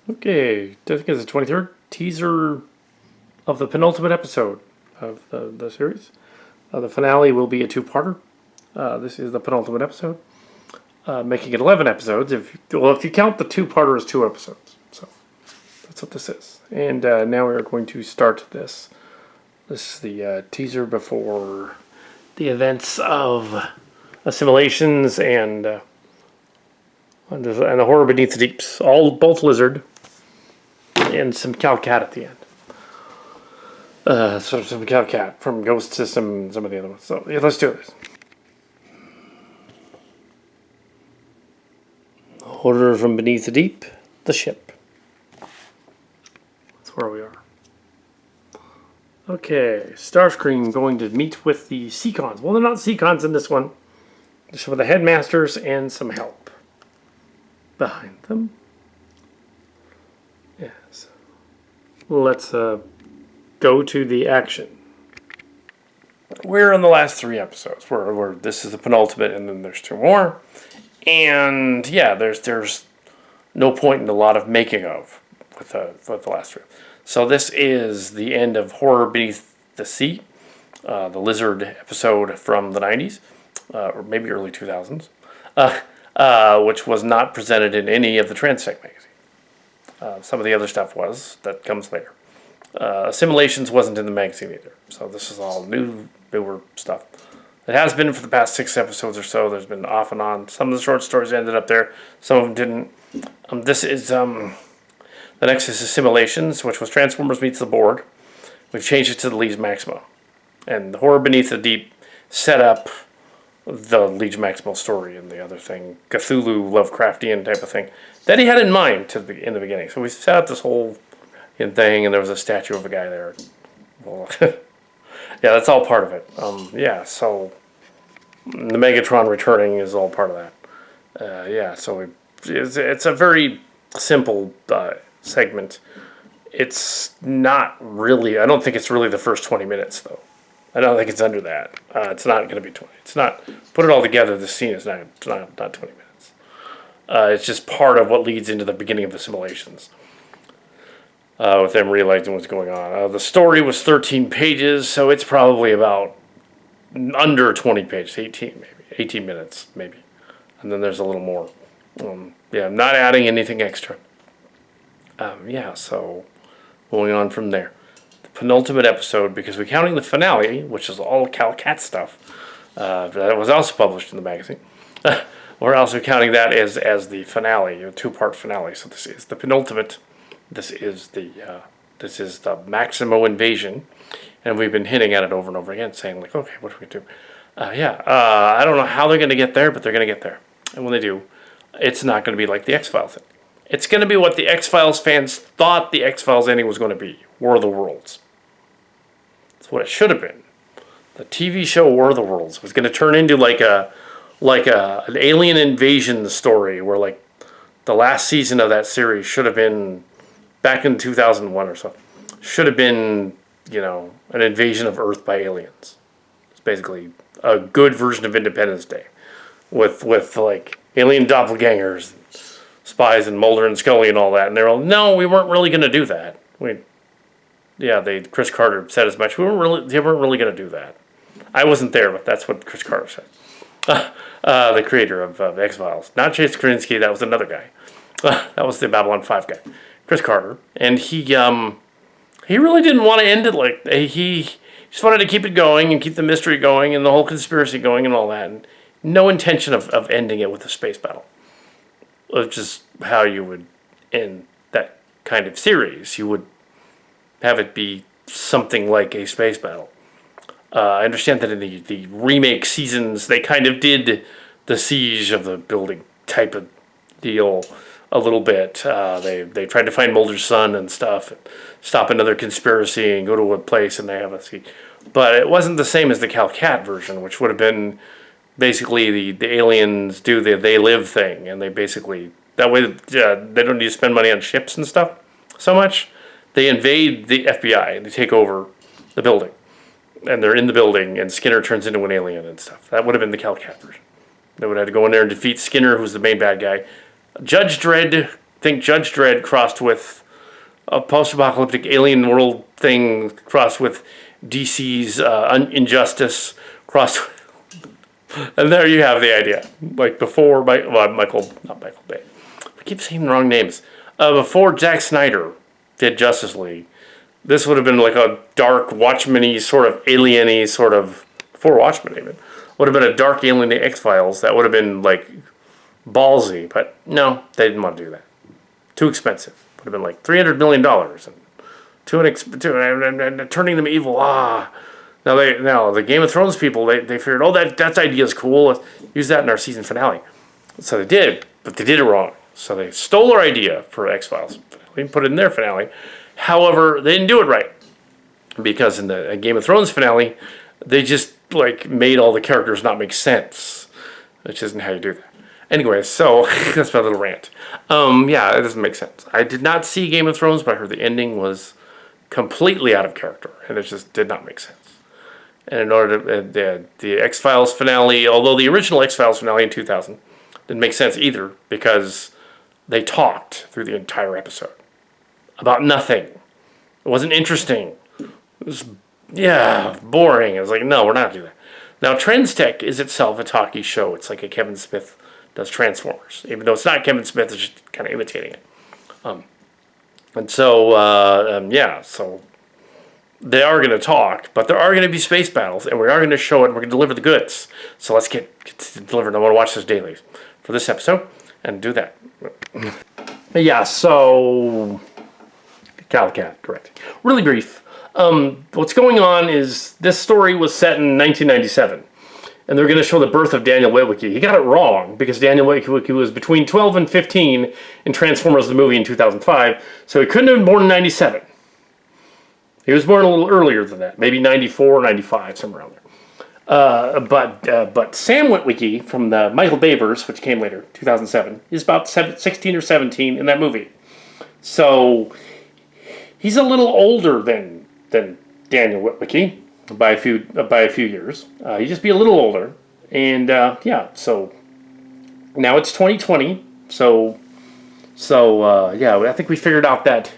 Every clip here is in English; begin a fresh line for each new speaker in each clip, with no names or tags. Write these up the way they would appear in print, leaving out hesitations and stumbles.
Okay, I think it's the 23rd teaser of the penultimate episode of the series. The finale will be a two-parter. This is the penultimate episode, making it 11 episodes. If you count the two-parter as 2 episodes, so that's what this is. And now we are going to start this. This is the teaser before the events of assimilations and the horror beneath the deeps. Both lizard and some Kal Kat at the end. Some Kal Kat from Ghost System and some of the other ones. So yeah, let's do this. Horror from beneath the deep, the ship. That's where we are. Okay, Starscream going to meet with the Seacons. Well, they're not Seacons in this one. Just with the headmasters and some help behind them. Yes. Let's go to the action. We're in the last 3 episodes. Where this is the penultimate, and then there's 2 more. And yeah, there's no point in a lot of making of with the last 3. So this is the end of Horror Beneath the Sea, the lizard episode from the 90s, or maybe early 2000s, which was not presented in any of the Transect magazine. Some of the other stuff that comes later. Assimilations wasn't in the magazine either, so this is all newer stuff. It has been for the past 6 episodes or so. There's been off and on. Some of the short stories ended up there. Some of them didn't. This is the next is Assimilations, which was Transformers Meets the Borg. We've changed it to the Liege Maximo, and the Horror Beneath the Deep set up the Liege Maximo story and the other thing, Cthulhu Lovecraftian type of thing that he had in mind in the beginning. So we set up this whole thing, and there was a statue of a guy there. Well, yeah, that's all part of it. Yeah, so the Megatron returning is all part of that. Yeah, so it's a very simple segment. It's not really. I don't think it's really the first 20 minutes though. I don't think it's under that. It's not going to be 20. It's not. Put it all together, the scene is not 20 minutes. It's just part of what leads into the beginning of Assimilations. With them realizing what's going on. The story was 13 pages, so it's probably about under 20 pages, 18 minutes maybe. And then there's a little more. Yeah, I'm not adding anything extra. Yeah, so going on from there. The penultimate episode, because we're counting the finale, which is all Kal Kat stuff, that was also published in the magazine. We're also counting that as the finale, a 2-part finale. So this is the penultimate. This is the Maximo invasion, and we've been hinting at it over and over again, saying like, okay, what are we gonna do? I don't know how they're gonna get there, but they're gonna get there. And when they do, it's not gonna be like the X-Files thing. It's gonna be what the X-Files fans thought the X-Files ending was gonna be: War of the Worlds. That's what it should have been. The TV show War of the Worlds was gonna turn into like an alien invasion story, where like the last season of that series should have been. Back in 2001 or so, should have been, an invasion of Earth by aliens. It's basically a good version of Independence Day, with like alien doppelgangers, spies, and Mulder and Scully and all that. And they're all, no, we weren't really going to do that. Chris Carter said as much. They weren't really going to do that. I wasn't there, but that's what Chris Carter said. The creator of X-Files, not Chase Krasinski. That was another guy. That was the Babylon 5 guy. Chris Carter, and he really didn't want to end it like he just wanted to keep it going and keep the mystery going and the whole conspiracy going and all that. And no intention of ending it with a space battle, which is how you would end that kind of series. You would have it be something like a space battle. I understand that in the remake seasons they kind of did the siege of the building type of deal. A little bit. They tried to find Mulder's son and stuff, and stop another conspiracy and go to a place and they have a siege. But it wasn't the same as the Kal Kat version, which would have been basically the aliens do the they live thing, and they basically that way they don't need to spend money on ships and stuff so much. They invade the FBI and they take over the building, and they're in the building, and Skinner turns into an alien and stuff. That would have been the Kal Kat version. They would have to go in there and defeat Skinner, who's the main bad guy. Judge Dredd think Judge Dredd crossed with a post-apocalyptic alien world thing crossed with DC's Injustice crossed with, and there you have the idea. Like before, not Michael Bay. I keep saying the wrong names. Before Zack Snyder did Justice League, this would have been like a dark Watchmen-y sort of alien-y sort of, before Watchmen even, would have been a dark alien X-Files that would have been like ballsy, but no, they didn't want to do that. Too expensive. Would have been like $300 million and turning them evil. Now the Game of Thrones people, they figured, oh, that idea is cool. Let's use that in our season finale. So they did, but they did it wrong. So they stole our idea for X-Files and put it in their finale. However, they didn't do it right, because in the Game of Thrones finale, they just like made all the characters not make sense, which isn't how you do that. Anyway, so that's my little rant. Yeah, it doesn't make sense. I did not see Game of Thrones, but I heard the ending was completely out of character, and it just did not make sense. And in order to, the X-Files finale, although the original X-Files finale in 2000 didn't make sense either, because they talked through the entire episode about nothing. It wasn't interesting. It was, boring. I was like, no, we're not doing that. Now, Transtech is itself a talkie show. It's like a Kevin Smith does Transformers, even though it's not Kevin Smith, it's just kind of imitating it. And so, so they are going to talk, but there are going to be space battles, and we are going to show it, and we're going to deliver the goods. So let's get to delivered. I want to watch this daily for this episode and do that. Yeah, so Kal Kat, correct. Really brief. What's going on is this story was set in 1997. And they're going to show the birth of Daniel Witwicky. He got it wrong, because Daniel Witwicky was between 12 and 15 in Transformers the movie in 2005, so he couldn't have been born in 97. He was born a little earlier than that, maybe 94 or 95, somewhere around there. But Sam Witwicky from the Michael Bay verse, which came later, 2007, is about 16 or 17 in that movie. So he's a little older than Daniel Witwicky. By a few years. He'd just be a little older. And so now it's 2020. So I think we figured out that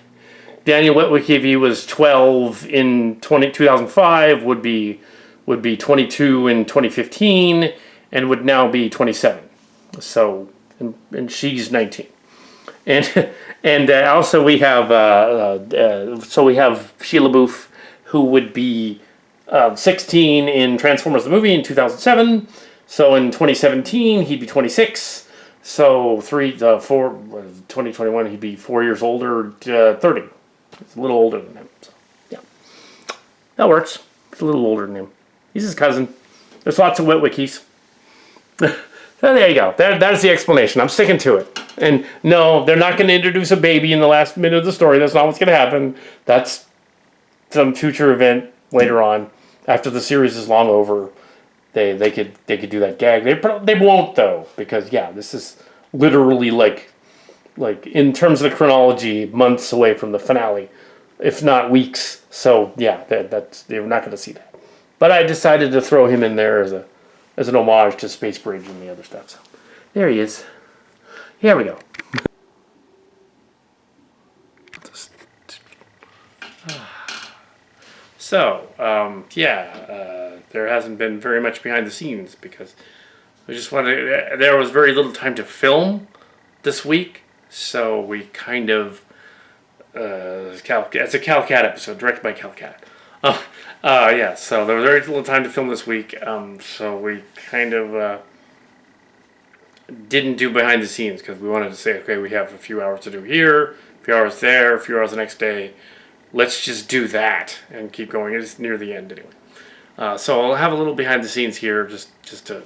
Daniel Witwicky, if he was 12 in 2005, would be 22 in 2015, and would now be 27. So and she's 19. And also we have Sheila Booth, who would be 16 in Transformers the movie in 2007. So in 2017, he'd be 26. So 2021, he'd be 4 years older, 30. He's a little older than him. So, yeah. That works. He's a little older than him. He's his cousin. There's lots of Witwickies. So there you go. That's the explanation. I'm sticking to it. And no, they're not going to introduce a baby in the last minute of the story. That's not what's going to happen. That's some future event later on. After the series is long over, they could do that gag. They won't, though, because this is literally like in terms of the chronology, months away from the finale, if not weeks. So they're not going to see that. But I decided to throw him in there as an homage to Space Bridge and the other stuff. So there he is. Here we go. So, there hasn't been very much behind the scenes, because there was very little time to film this week, so we kind of, it's a Kal Kat episode, directed by Kal Kat. So there was very little time to film this week, so we kind of didn't do behind the scenes, because we wanted to say, okay, we have a few hours to do here, a few hours there, a few hours the next day. Let's just do that and keep going. It's near the end anyway. So I'll have a little behind the scenes here, just to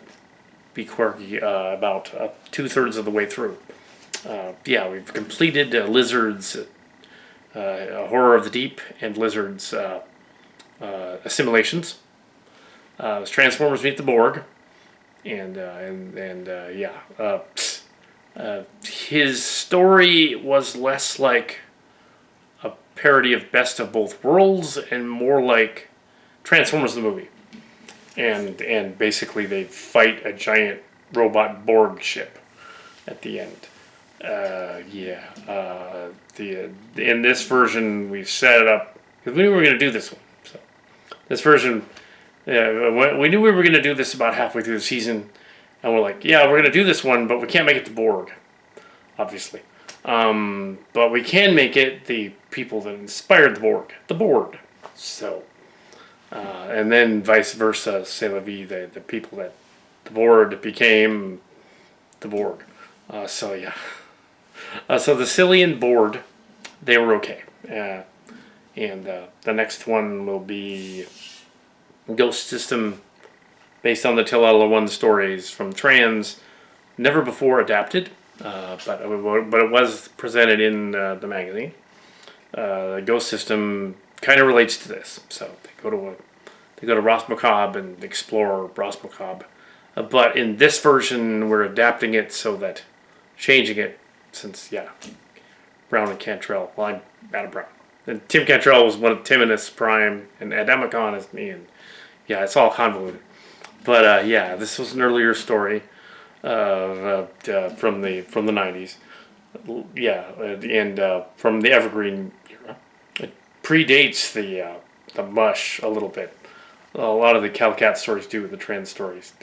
be quirky, about 2/3 of the way through. We've completed Lizard's Horror of the Deep and Lizard's Assimilations. Transformers Meet the Borg, his story was less like a parody of Best of Both Worlds and more like Transformers the movie. And basically they fight a giant robot Borg ship at the end. Yeah. In this version, we set it up because we knew we were going to do this one. So this version, we knew we were going to do this about halfway through the season, and we're like, yeah, we're going to do this one, but we can't make it the Borg, obviously. But we can make it the people that inspired the Board. So, and then vice versa, c'est la vie, the people that the Board became the Borg. So yeah. So the Cillian Board, they were okay. And the next one will be Ghost System, based on the Tillala 1 stories from Trans, never before adapted, but it was presented in the magazine. The Ghost System kind of relates to this, so they go to Ras Macabre and explore Ras Macabre. But in this version, we're adapting it so that changing it, since Brown and Cantrell. Well, I'm Adam Brown, and Tim Cantrell was one of Timinus Prime, and Adamicon is me, and it's all convoluted. But this was an earlier story from the 90s. And from the Evergreen era. It predates the MUSH a little bit. A lot of the Kal Kat stories do with the trans stories.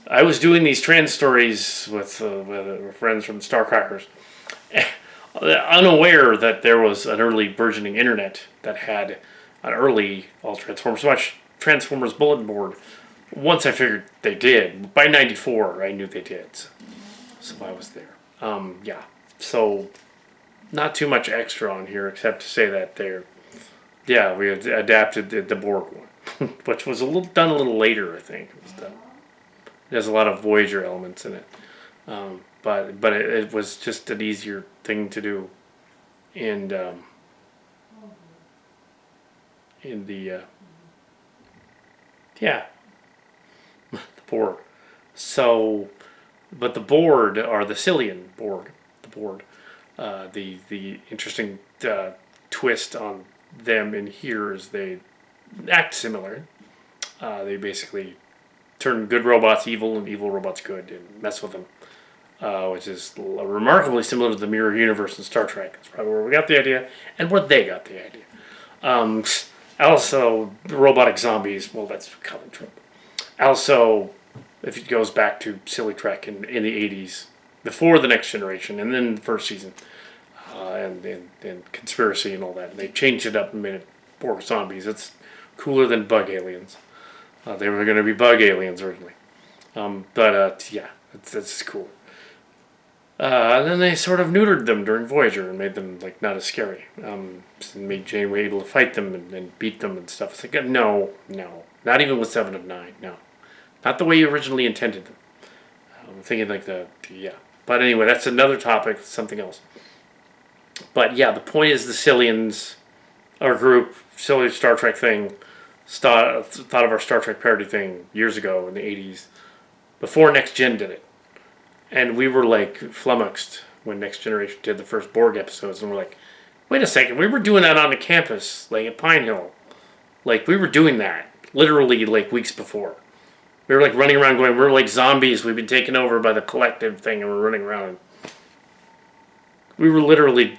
I was doing these trans stories with friends from Starcrackers, unaware that there was an early burgeoning internet that had an early Alt Transformers bulletin board. Once I figured they did. By '94, I knew they did. So I was there. So not too much extra on here except to say that we had adapted the Borg one, which was done a little later, I think. It has a lot of Voyager elements in it. But it was just an easier thing to do. And the Borg. So, but the Board are the Cillian Board. The Board. The interesting twist on them in here is they act similar. They basically turn good robots evil and evil robots good and mess with them, which is remarkably similar to the mirror universe in Star Trek. That's probably where we got the idea and where they got the idea. Also, robotic zombies. Well, that's a common trope. Also, if it goes back to Silly Trek in the 80s, before the Next Generation, and then the first season, and Conspiracy and all that. They changed it up and made it Borg zombies. It's cooler than bug aliens. They were going to be bug aliens originally. It's cool. And then they sort of neutered them during Voyager and made them not as scary. And made Janeway able to fight them and beat them and stuff. It's like, no. Not even with 7 of 9, no. Not the way you originally intended them. I'm thinking But anyway, that's another topic, something else. But the point is the Cillians, our group, silly Star Trek thing, thought of our Star Trek parody thing years ago in the 80s, before Next Gen did it. And we were flummoxed when Next Generation did the first Borg episodes, and we're like, wait a second, we were doing that on the campus, at Pine Hill. We were doing that, literally, weeks before. We were running around going, we're like zombies, we've been taken over by the collective thing, and we're running around. We were literally,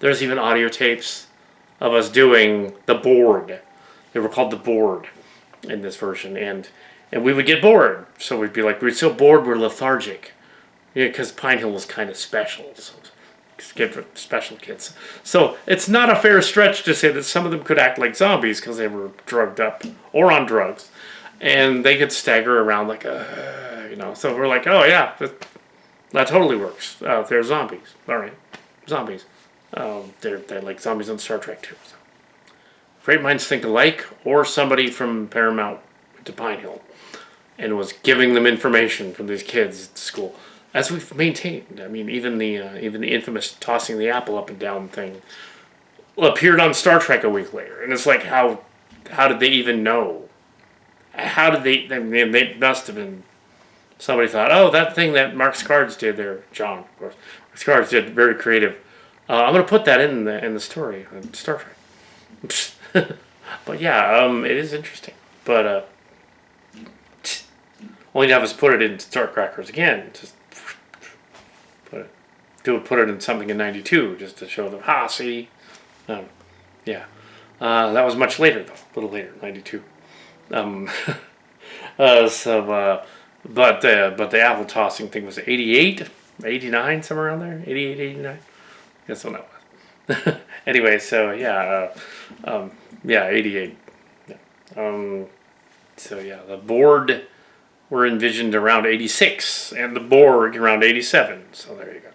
there's even audio tapes of us doing the Board. They were called the Board in this version, and we would get bored. So we'd be we're so bored we're lethargic. Because Pine Hill was kind of special. So it's good for special kids. So it's not a fair stretch to say that some of them could act like zombies because they were drugged up or on drugs. And they could stagger around So we're like, oh yeah, that totally works. They're zombies. All right. Zombies. They're like zombies on Star Trek too. So. Great minds think alike, or somebody from Paramount went to Pine Hill and was giving them information from these kids at school, as we've maintained. I mean, even the infamous tossing the apple up and down thing appeared on Star Trek a week later, and it's how did they even know? How did they? I mean, they must have been. Somebody thought, oh, that thing that Mark Scards did there, John, of course. Mark Scards did very creative. I'm going to put that in the story on Star Trek. But it is interesting. But only to have us put it in Starcrackers again. Just put it. put it in something in '92 just to show them, see, yeah. That was much later though, a little later, '92. Um, but the apple tossing thing was 88, 89, somewhere around there, 88, 89. That's when that was. Anyway, so yeah, 88. Yeah. So yeah, the board were envisioned around 86, and the Borg around 87. So there you go.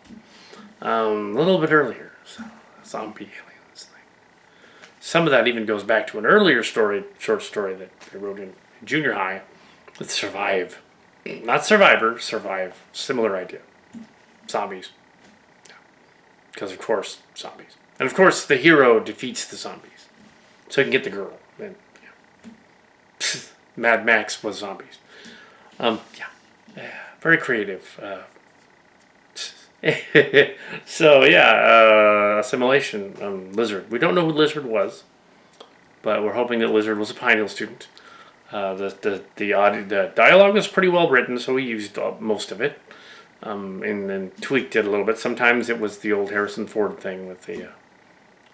A little bit earlier, so zombie aliens thing. Some of that even goes back to an earlier short story that I wrote in junior high. With Survive, not Survivor, Survive. Similar idea. Zombies. Because of course, zombies. And of course, the hero defeats the zombies, so he can get the girl. And Mad Max was zombies. Very creative. So yeah, assimilation. Lizard. We don't know who Lizard was, but we're hoping that Lizard was a Pinehill student. The dialogue was pretty well written, so we used most of it, and then tweaked it a little bit. Sometimes it was the old Harrison Ford thing with the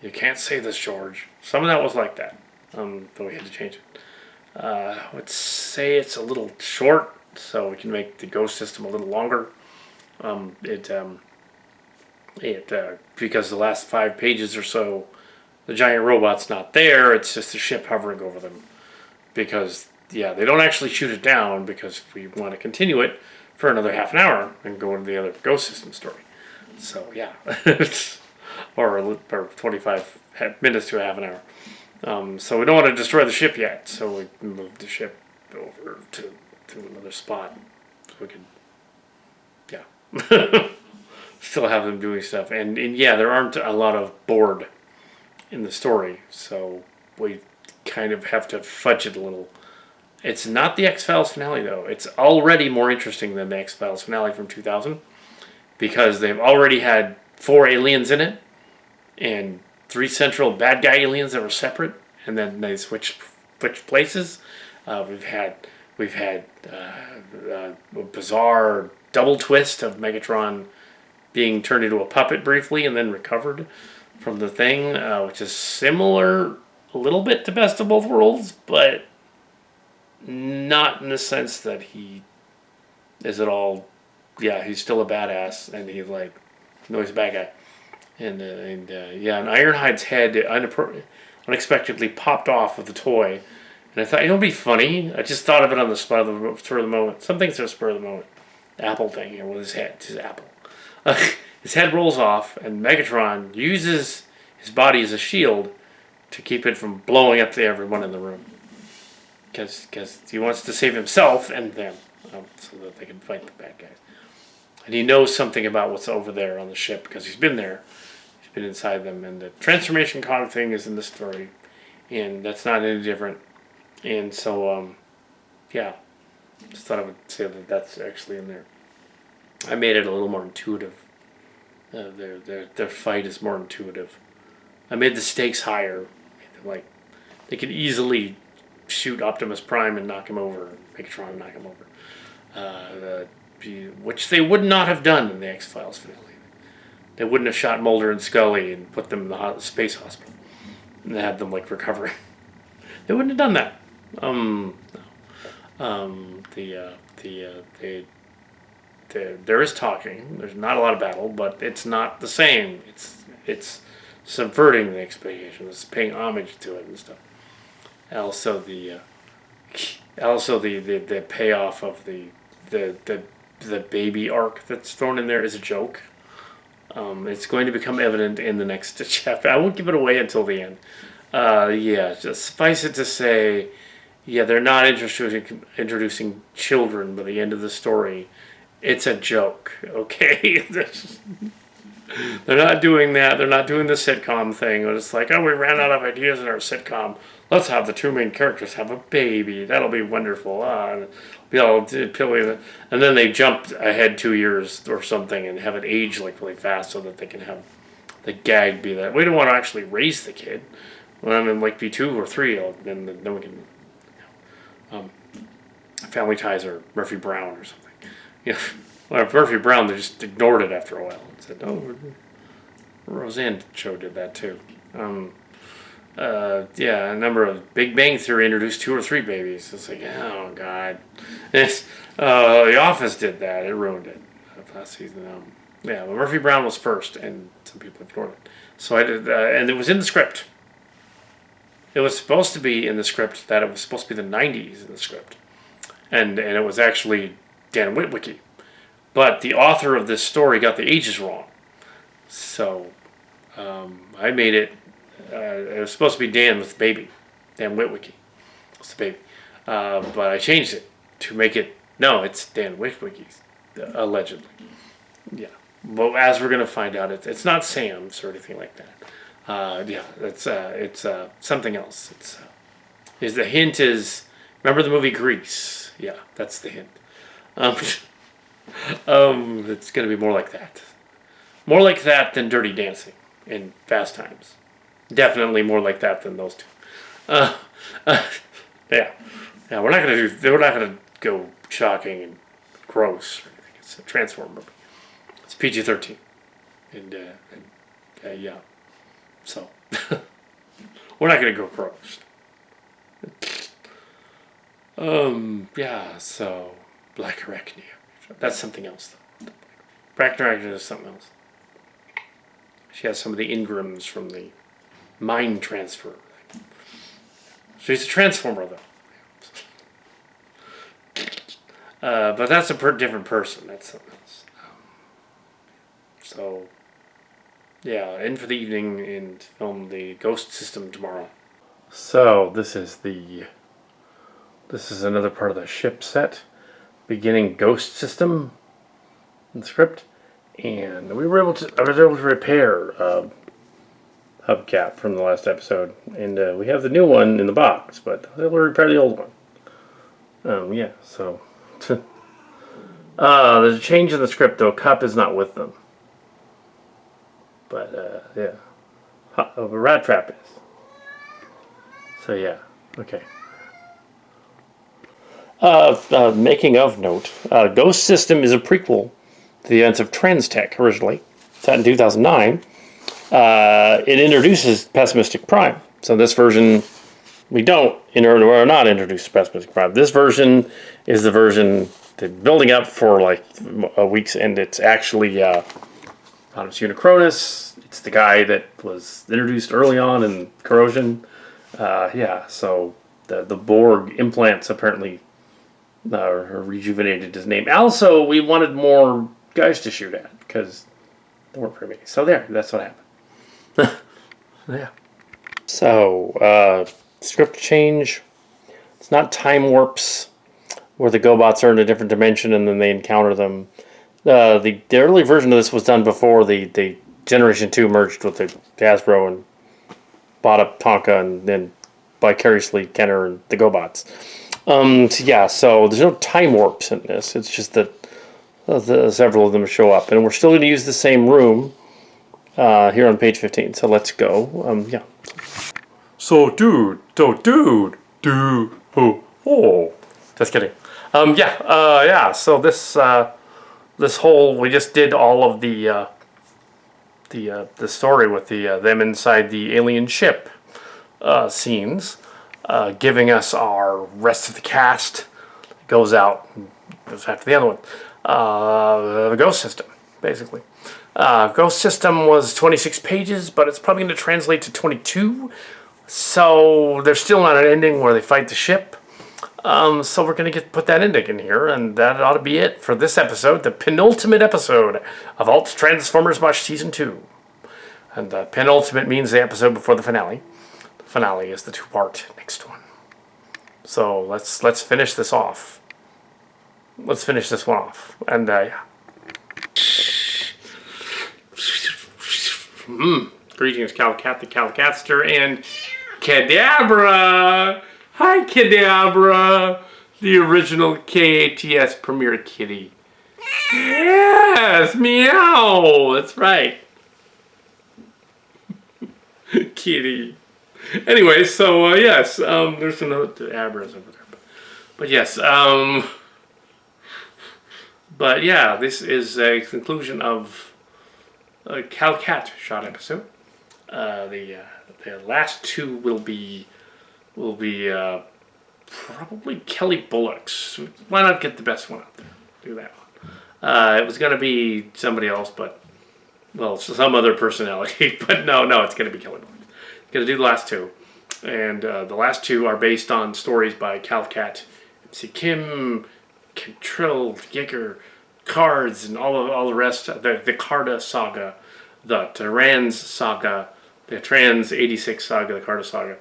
"You can't say this, George." Some of that was like that, but we had to change it. Let's say it's a little short, so we can make the ghost system a little longer. Because the last 5 pages or so, the giant robot's not there. It's just the ship hovering over them. Because they don't actually shoot it down because we want to continue it for another half an hour and go into the other ghost system story. So yeah, or 25 minutes to a half an hour. So we don't want to destroy the ship yet. So we moved the ship over to another spot so we could still have them doing stuff. And there aren't a lot of board in the story, so we kind of have to fudge it a little. It's not the X-Files finale though. It's already more interesting than the X-Files finale from 2000 because they've already had 4 aliens in it and 3 central bad guy aliens that were separate, and then they switched places. We've had a bizarre double twist of Megatron being turned into a puppet briefly and then recovered from the thing, which is similar a little bit to Best of Both Worlds, but not in the sense that he is at all. Yeah, he's still a badass, and he's like, no, he's a bad guy. And Ironhide's head unexpectedly popped off with the toy, and I thought, it'd be funny. I just thought of it on the spur of the moment. Some things are the spur of the moment. The apple thing here with his head. It's his apple. His head rolls off, and Megatron uses his body as a shield to keep it from blowing up to everyone in the room. Because he wants to save himself and them, so that they can fight the bad guys. And he knows something about what's over there on the ship because he's been there. He's been inside them. And the transformation cog thing is in the story. And that's not any different. And so, just thought I would say that that's actually in there. I made it a little more intuitive. Their fight is more intuitive. I made the stakes higher. Like, they could easily shoot Optimus Prime and knock him over. Megatron and knock him over. Which they would not have done in the X-Files finale. They wouldn't have shot Mulder and Scully and put them in the space hospital and had them like recovering. They wouldn't have done that. There is talking. There's not a lot of battle, but it's not the same. It's subverting the expectation. It's paying homage to it and stuff. Also the payoff of the baby arc that's thrown in there is a joke. It's going to become evident in the next chapter. I won't give it away until the end. Just suffice it to say, they're not introducing children by the end of the story. It's a joke, okay? They're not doing that. They're not doing the sitcom thing. It's like, we ran out of ideas in our sitcom. Let's have the 2 main characters have a baby. That'll be wonderful. Be all pilly. And then they jump ahead 2 years or something and have it age like really fast so that they can have the gag be that we don't want to actually raise the kid. Like be 2 or 3, then we can. Family Ties or Murphy Brown or something. Well, Murphy Brown, they just ignored it after a while and said, "Oh, Roseanne show did that too." Yeah, a number of Big Bang Theory introduced 2 or 3 babies. It's like, oh god. The Office did that. It ruined it last season. Yeah, but Murphy Brown was first, and some people ignored it. So I did, and it was in the script. It was supposed to be in the script that it was supposed to be the 90s in the script, and it was actually Dan Witwicky. But the author of this story got the ages wrong, so I made it. It was supposed to be Dan with the baby, Dan Witwicky. It's the baby, but I changed it to make it. No, it's Dan Witwicky's, allegedly. Yeah, but as we're gonna find out, it's not Sam's or anything like that. Yeah, it's something else. The hint is, remember the movie Grease? Yeah, that's the hint. It's gonna be more like that. More like that than Dirty Dancing in Fast Times. Definitely more like that than those two. Yeah, we're not gonna go shocking and gross or anything. It's a Transformer movie. It's PG-13, and yeah, so we're not gonna go gross. Yeah, so Black Arachnia. That's something else, though. Black Arachnia is something else. She has some of the Ingrams from the mind transfer. She's a Transformer, though. But that's a different person. That's something else. So, yeah, in for the evening and film the Ghost System tomorrow. So this is another part of the ship set, beginning Ghost System in the script, and I was able to repair hubcap from the last episode, and we have the new one in the box, but I was able to repair the old one. Yeah, so there's a change in the script though. Cup is not with them, but yeah, a rat trap is. So yeah, okay. Making of note, Ghost System is a prequel to the events of Transtech originally, set in 2009. It introduces Pessimistic Prime. So this version, we're not introduced to Pessimistic Prime. This version is the version they're building up for like weeks, and it's actually Rodimus Unicronus. It's the guy that was introduced early on in Corrosion. Yeah, so the Borg implants apparently rejuvenated his name. Also, we wanted more guys to shoot at because there weren't very many. So that's what happened. Yeah. So, script change. It's not time warps where the GoBots are in a different dimension and then they encounter them. The early version of this was done before the Generation 2 merged with the Hasbro and bought up Tonka and then vicariously Kenner and the GoBots. So there's no time warps in this. It's just that several of them show up. And we're still going to use the same room here on page 15. So let's go. Yeah. So, dude. Oh. Just kidding. So this whole, we just did all of the story with them inside the alien ship scenes, giving us our rest of the cast. Goes after the other one. The Ghost System, basically. Ghost System was 26 pages, but it's probably going to translate to 22. So there's still not an ending where they fight the ship. So we're going to put that ending in here, and that ought to be it for this episode, the penultimate episode of Alt Transformers MUSH Season 2. And the penultimate means the episode before the finale. The finale is the 2-part next one. So let's finish this off. Let's finish this one off. And yeah. Greetings, Kal Kat, the Kal Katster, and Kadabra! Hi, Kadabra! The original KATS Premier Kitty. Yes! Meow! That's right. Kitty. Anyway, so, yes, there's another Abras over there. But yes, But yeah, this is a conclusion of a Kal Kat shot episode. The last two will be probably Kelly Bullock's. Why not get the best one out there? Do that one. It was gonna be somebody else, but some other personality. But no, it's gonna be Kelly Bullock. Gonna do the last two, and the last two are based on stories by Kal Kat, MC Kim, Control, Yeager, Cards, and all the rest. The Carda saga, the Trans saga, the Trans 86 saga, the Carda saga.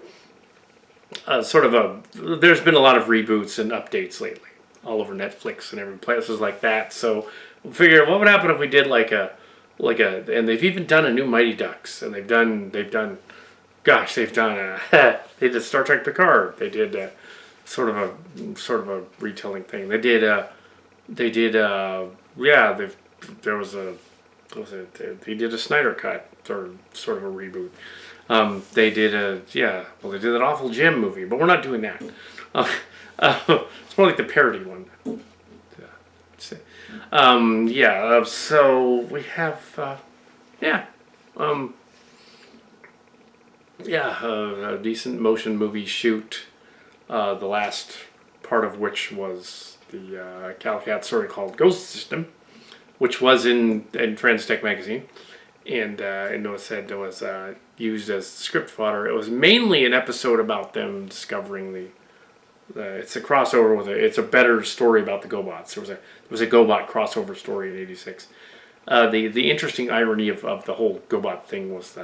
There's been a lot of reboots and updates lately, all over Netflix and every places like that. So we figure, what would happen if we did and they've even done a new Mighty Ducks, and they've done. They did Star Trek Picard. They did sort of a retelling thing. They did they did a Snyder Cut, or sort of a reboot. They did they did an awful Jim movie, but we're not doing that. It's more like the parody one. So we have a decent motion movie shoot. The last part of which was the Kal Kat story called Ghost System, which was in Transtech magazine, and Noah said it was used as script fodder. It was mainly an episode about them discovering it's a crossover with it's a better story about the GoBots. There was a GoBot crossover story in '86. The interesting irony of the whole GoBot thing was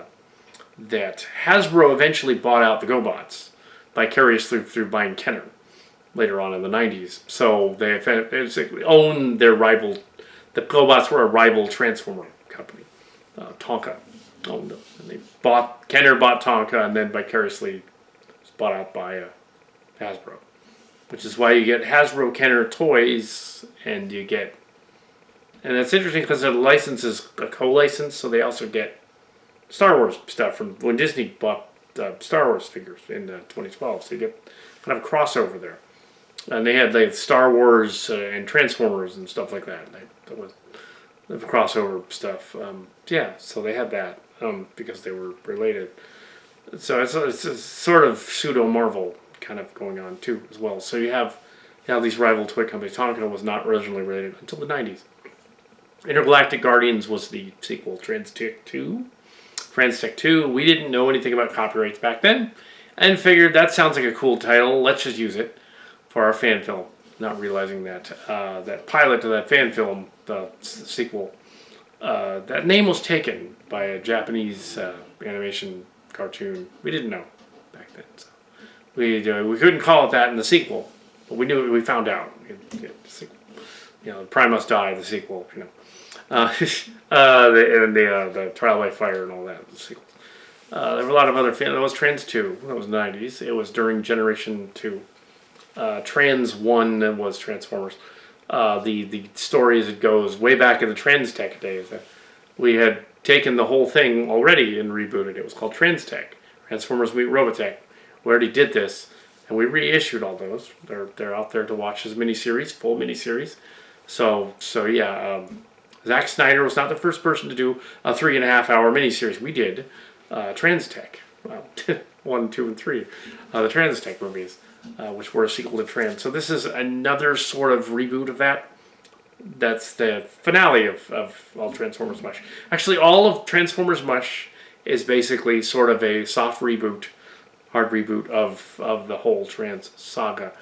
that Hasbro eventually bought out the GoBots vicariously through buying Kenner later on in the 90s. So they basically owned their rival. The GoBots were a rival Transformer company. Tonka owned them. And Kenner bought Tonka, and then vicariously was bought out by Hasbro. Which is why you get Hasbro Kenner toys, and it's interesting because the license is a co-license, so they also get Star Wars stuff from when Disney bought Star Wars figures in 2012. So you get kind of a crossover there. And they had Star Wars and Transformers and stuff like that. That was the crossover stuff. So they had that because they were related. So it's a sort of pseudo Marvel kind of going on too as well. So you have these rival toy companies. Tonka was not originally related until the 90s. Intergalactic Guardians was the sequel, Transtech 2. We didn't know anything about copyrights back then, and figured that sounds like a cool title. Let's just use it for our fan film. Not realizing that that pilot to that fan film, the sequel, that name was taken by a Japanese animation cartoon. We didn't know back then, so we couldn't call it that in the sequel, but we knew it. We found out. The sequel. Primus Die, the sequel. The Trial by Fire and all that. The sequel. There were a lot of other films. There was Trans 2. That was 90s. It was during Generation 2. Trans 1 was Transformers. The story as it goes way back in the Transtech days. We had taken the whole thing already and rebooted. It was called Transtech. Transformers Meet Robotech. We already did this, and we reissued all those. They're out there to watch as miniseries, full miniseries. So Zack Snyder was not the first person to do a 3.5-hour miniseries. We did Transtech, 1, 2, and 3, the Transtech movies, which were a sequel to Trans. So this is another sort of reboot of that. That's the finale of Alt Transformers MUSH. Actually, all of Transformers MUSH is basically sort of a soft reboot, hard reboot of the whole Trans saga.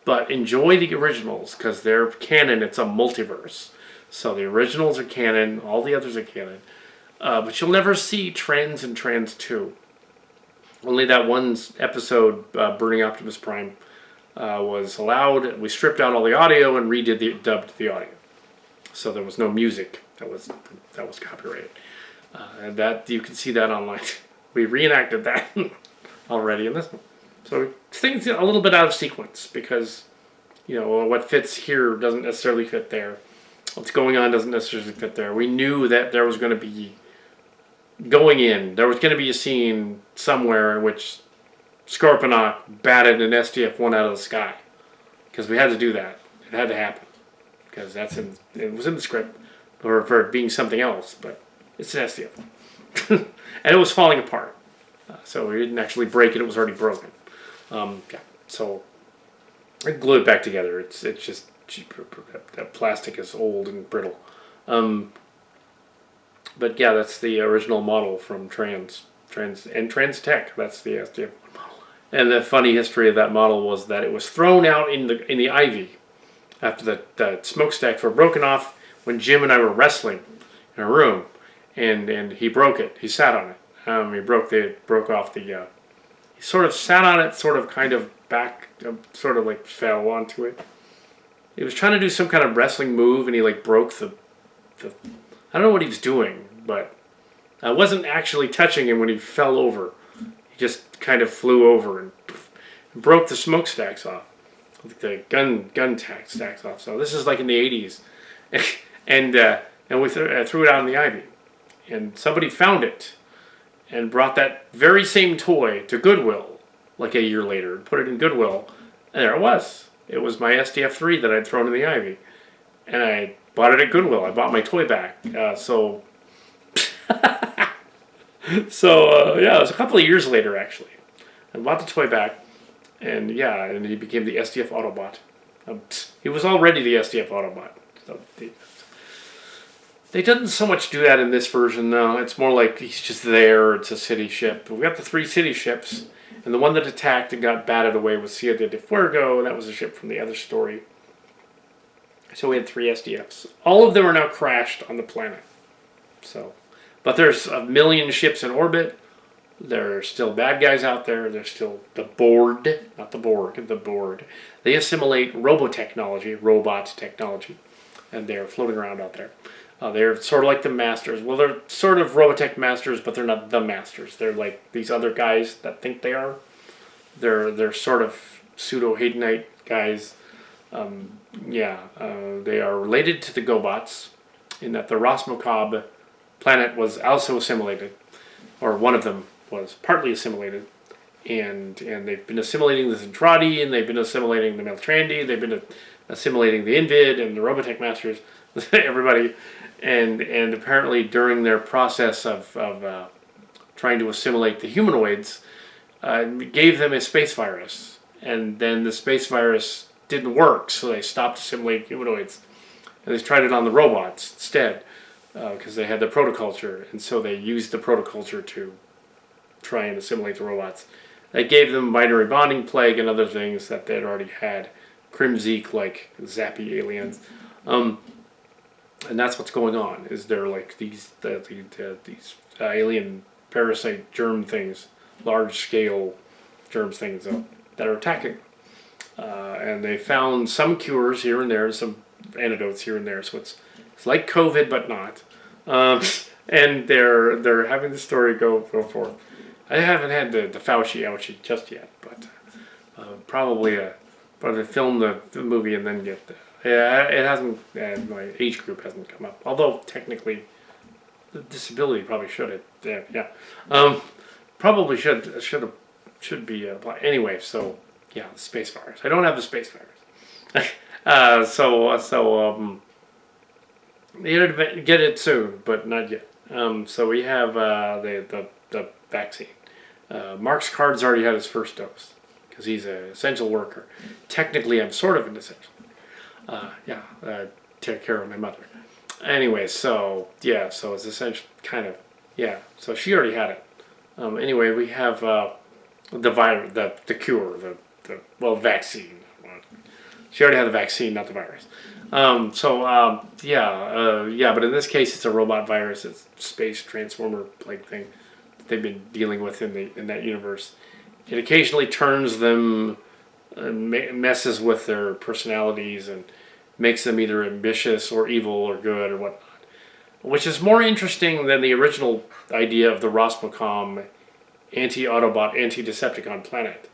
But enjoy the originals, because they're canon. It's a multiverse. So the originals are canon, all the others are canon. But you'll never see Trans and Trans 2. Only that one episode, Burning Optimus Prime, was allowed. We stripped out all the audio and dubbed the audio. So there was no music that was copyrighted. And that you can see that online. We reenacted that already in this one. So things a little bit out of sequence, because what fits here doesn't necessarily fit there. What's going on doesn't necessarily fit there. We knew that there was going to be a scene somewhere in which Scorponok batted an SDF-1 out of the sky, because we had to do that. It had to happen. because it was in the script for it being something else, but it's an SDF. And it was falling apart. So we didn't actually break it, it was already broken. Yeah, so I glued it back together. It's just that plastic is old and brittle. But yeah, that's the original model from Trans Tech. That's the SDF model. And the funny history of that model was that it was thrown out in the ivy after the smokestacks were broken off when Jim and I were wrestling in a room, and he broke it. He sat on it. He broke off the. He sort of sat on it, sort of kind of back, sort of like fell onto it. He was trying to do some kind of wrestling move, and he like broke the. I don't know what he was doing, but I wasn't actually touching him when he fell over. He just kind of flew over and broke the smokestacks off, the gun stacks off. So this is like in the 80s, and we threw it out in the ivy, and somebody found it, and brought that very same toy to Goodwill, like a year later, and put it in Goodwill, and there it was. It was my SDF-3 that I'd thrown in the ivy, and I bought it at Goodwill. I bought my toy back. So yeah, it was a couple of years later, actually. I bought the toy back, and yeah, and he became the SDF Autobot. He was already the SDF Autobot. So they didn't so much do that in this version, though. It's more like he's just there. It's a city ship. We got the 3 city ships, and the one that attacked and got batted away was Ciudad de Fuego, and that was a ship from the other story. So we had 3 SDFs. All of them are now crashed on the planet. So, but there's a million ships in orbit. There are still bad guys out there. There's still the Board, not the Borg, the Board. They assimilate robot technology, and they're floating around out there. They're sort of like the Masters. Well, they're sort of Robotech Masters, but they're not the Masters. They're like these other guys that think they are. They're sort of pseudo-Haydnite guys. They are related to the GoBots in that the Rosmokab planet was also assimilated, or one of them was partly assimilated, and they've been assimilating the Zentradi, and they've been assimilating the Meltrandi, they've been assimilating the Invid and the Robotech Masters, everybody, and apparently during their process of trying to assimilate the humanoids, gave them a space virus, and then the space virus didn't work, so they stopped assimilating humanoids, and they tried it on the robots instead, because they had the protoculture, and so they used the protoculture to try and assimilate the robots. They gave them binary bonding plague and other things that they'd already had, Crimzeek like zappy aliens, and that's what's going on. Is there like these alien parasite germ things, large scale germ things that are attacking. And they found some cures here and there, some antidotes here and there. So it's like COVID, but not. And they're having the story go forth. I haven't had the Fauci ouchie just yet, but probably film the movie and then get the. Yeah, it hasn't. My age group hasn't come up. Although technically, the disability probably should. Probably should be applied anyway. So. Yeah, the space virus. I don't have the space virus. You get it soon, but not yet. So we have the vaccine. Mark's card's already had his first dose because he's an essential worker. Technically, I'm sort of an essential. Take care of my mother. Anyway, so it's essential, kind of. Yeah, so she already had it. Anyway, we have the virus, the cure, vaccine. She already had the vaccine, not the virus. But in this case, it's a robot virus. It's a space transformer plague thing that they've been dealing with in that universe. It occasionally turns them, messes with their personalities, and makes them either ambitious or evil or good or whatnot. Which is more interesting than the original idea of the Rosmocom anti-Autobot, anti-Decepticon planet.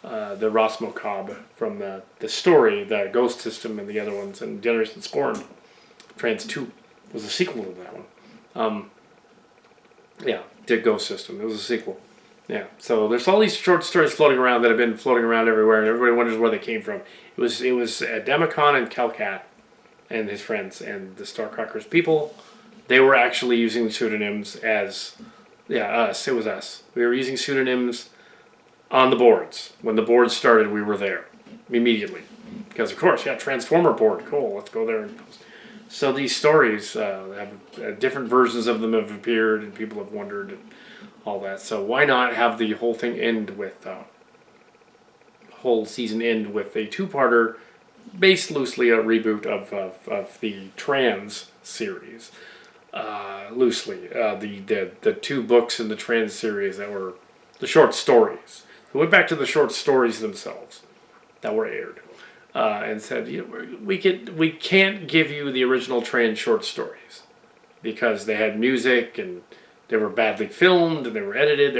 The Rosmokab from the story, the Ghost System, and the other ones, and Generation Scorn. Trans 2 was a sequel to that one. The Ghost System. It was a sequel. Yeah, so there's all these short stories floating around that have been floating around everywhere, and everybody wonders where they came from. It was Demicon and Kal Kat and his friends and the Starcrackers people, they were actually using pseudonyms as, us. It was us. We were using pseudonyms on the boards. When the boards started, we were there immediately. Because, of course, Transformer board. Cool, let's go there and post. So these stories, different versions of them have appeared, and people have wondered and all that. So why not have the whole thing end with, whole season end with a two-parter, based loosely a reboot of the Trans series. Loosely, the two books in the Trans series that were the short stories. We went back to the short stories themselves that were aired, and said, we can't give you the original Trans short stories because they had music and they were badly filmed and they were edited.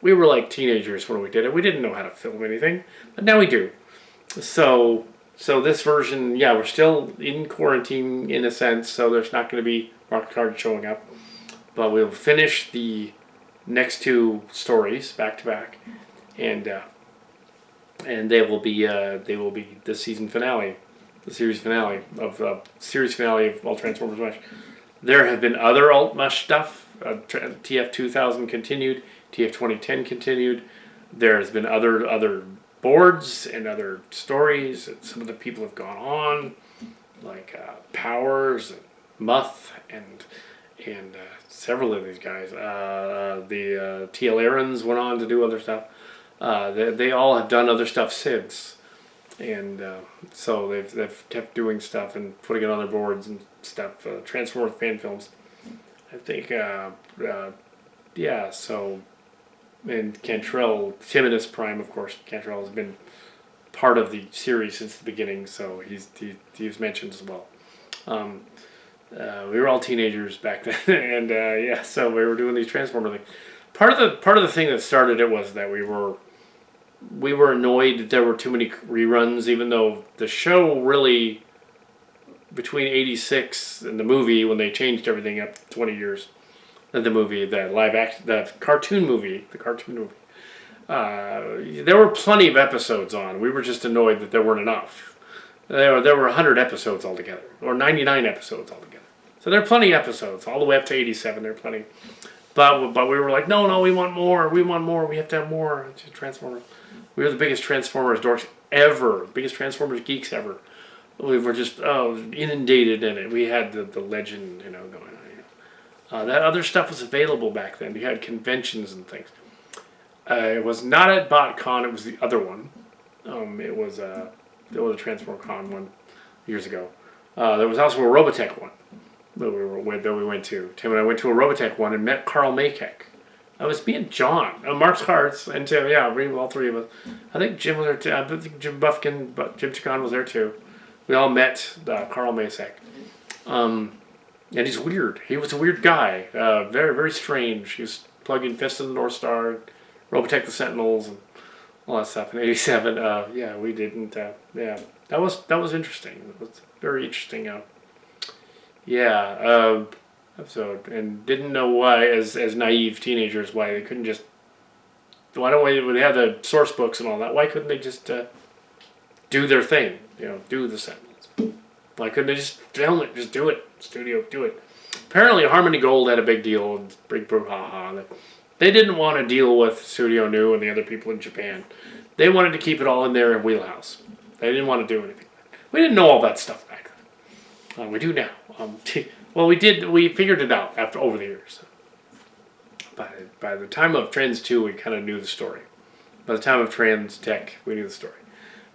We were like teenagers when we did it. We didn't know how to film anything, but now we do. So this version, we're still in quarantine in a sense, so there's not going to be rock cards showing up. But we'll finish the next two stories back to back, and they will be the season finale, the series finale of Alt Transformers MUSH. There have been other Alt MUSH stuff. TF 2000 continued. TF 2010 continued. There's been other boards and other stories, and some of the people have gone on, like Powers and Muth and several of these guys. The TL Aarons went on to do other stuff. They all have done other stuff since, and so they've kept doing stuff and putting it on their boards and stuff. Transformers fan films, I think. So. And Cantrell, Timinus Prime, of course. Cantrell has been part of the series since the beginning, so he was mentioned as well. We were all teenagers back then, and so we were doing these Transformer things. Part of the thing that started it was that we were annoyed that there were too many reruns, even though the show really, between '86 and the movie, when they changed everything up 20 years. The movie, the cartoon movie. There were plenty of episodes on. We were just annoyed that there weren't enough. There were 100 episodes altogether, or 99 episodes altogether. So there are plenty of episodes, all the way up to 87. There are plenty. But we were like, no, we want more. We have to have more Transformers. We were the biggest Transformers dorks ever, biggest Transformers geeks ever. We were just inundated in it. We had the legend, going on. That other stuff was available back then. You had conventions and things. It was not at BotCon. It was the other one. It was a Transform Con one years ago. There was also a Robotech one that we went to. Tim and I went to a Robotech one and met Carl Makek. I was me and John, Mark's Hearts, and Tim. All three of us. I think Jim was there too. I think Jim Buffkin, but Jim Chacon was there too. We all met Carl Makek. And he's weird. He was a weird guy. Very, very strange. He was plugging Fist of the North Star, Robotech the Sentinels, and all that stuff in '87. We didn't. That was interesting. It was very interesting. Episode, and didn't know why, as naive teenagers, why they couldn't just. Why don't they have the source books and all that? Why couldn't they just do their thing? Do the Sentinels. Why couldn't they just film it? Just do it. Studio, do it. Apparently, Harmony Gold had a big deal, and big brouhaha. They didn't want to deal with Studio New and the other people in Japan. They wanted to keep it all in their wheelhouse. They didn't want to do anything. We didn't know all that stuff back then. We do now. We did. We figured it out over the years. By the time of Trans 2, we kind of knew the story. By the time of Trans Tech, we knew the story.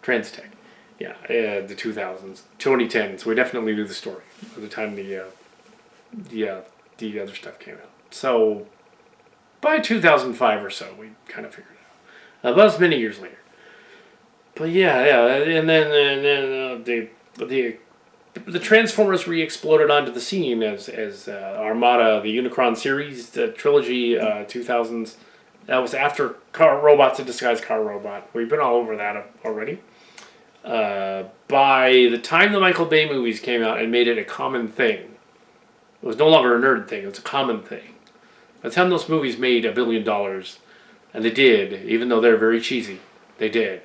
Trans Tech. The 2000s, 2010s. We definitely knew the story by the time the other stuff came out. So by 2005 or so, we kind of figured it out. That was many years later. But and then the Transformers re-exploded onto the scene as Armada, the Unicron series, the trilogy, 2000s. That was after Robots in Disguise Car Robot. We've been all over that already. By the time the Michael Bay movies came out and made it a common thing, it was no longer a nerd thing, it was a common thing. By the time those movies made $1 billion, and they did, even though they're very cheesy, they did.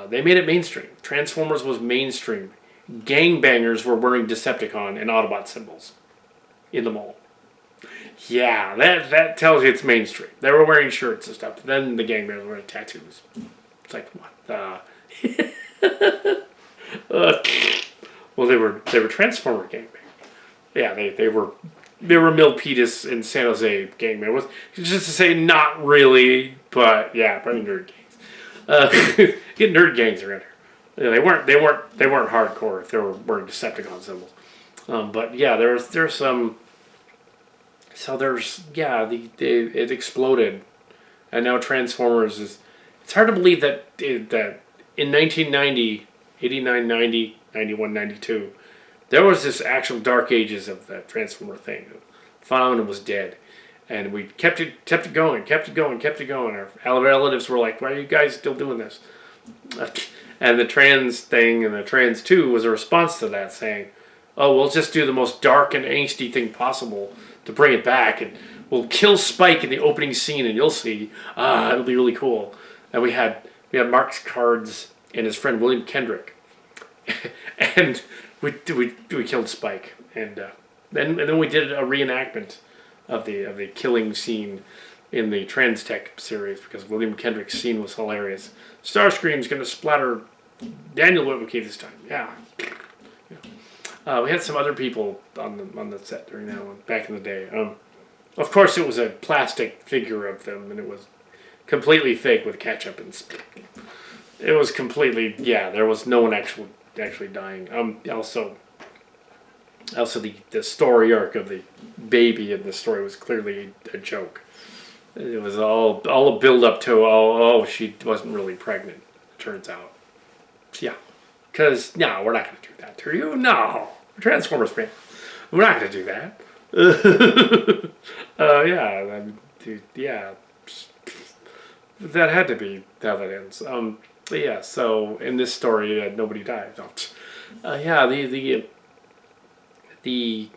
They made it mainstream. Transformers was mainstream. gangbangers were wearing Decepticon and Autobot symbols in the mall. Yeah, that tells you it's mainstream. They were wearing shirts and stuff. Then the gangbangers were wearing tattoos. It's like, what the? Well, they were Transformer gangbangers. Yeah, they were Milpitas in San Jose gangbangers. Just to say, not really, but yeah, probably nerd gangs. Get nerd gangs around here. Yeah, they weren't hardcore if they were wearing Decepticon symbols. But yeah, there's some. So it exploded, and now Transformers is. It's hard to believe that in 1990, 89, 90, 91, 92, there was this actual dark ages of the Transformer thing. The phenomenon was dead, and we kept it going. Our relatives were like, "Why are you guys still doing this?" And the trans thing and the trans 2 was a response to that, saying, "Oh, we'll just do the most dark and angsty thing possible to bring it back, and we'll kill Spike in the opening scene, and you'll see. It'll be really cool." And we had Mark's Cards and his friend William Kendrick, and we killed Spike, and then we did a reenactment of the killing scene in the Trans Tech series because William Kendrick's scene was hilarious. Starscream's gonna splatter Daniel Witwicky this time. Yeah. We had some other people on the set during that one back in the day. Of course, it was a plastic figure of them, and it was completely fake with ketchup and spit. It was completely there was no one actually dying. Also the story arc of the baby in the story was clearly a joke. It was all a build up to she wasn't really pregnant. It turns out, because no, we're not going to do that to you. No, we're Transformers fan. We're not going to do that. That had to be how that ends. So in this story, nobody died. They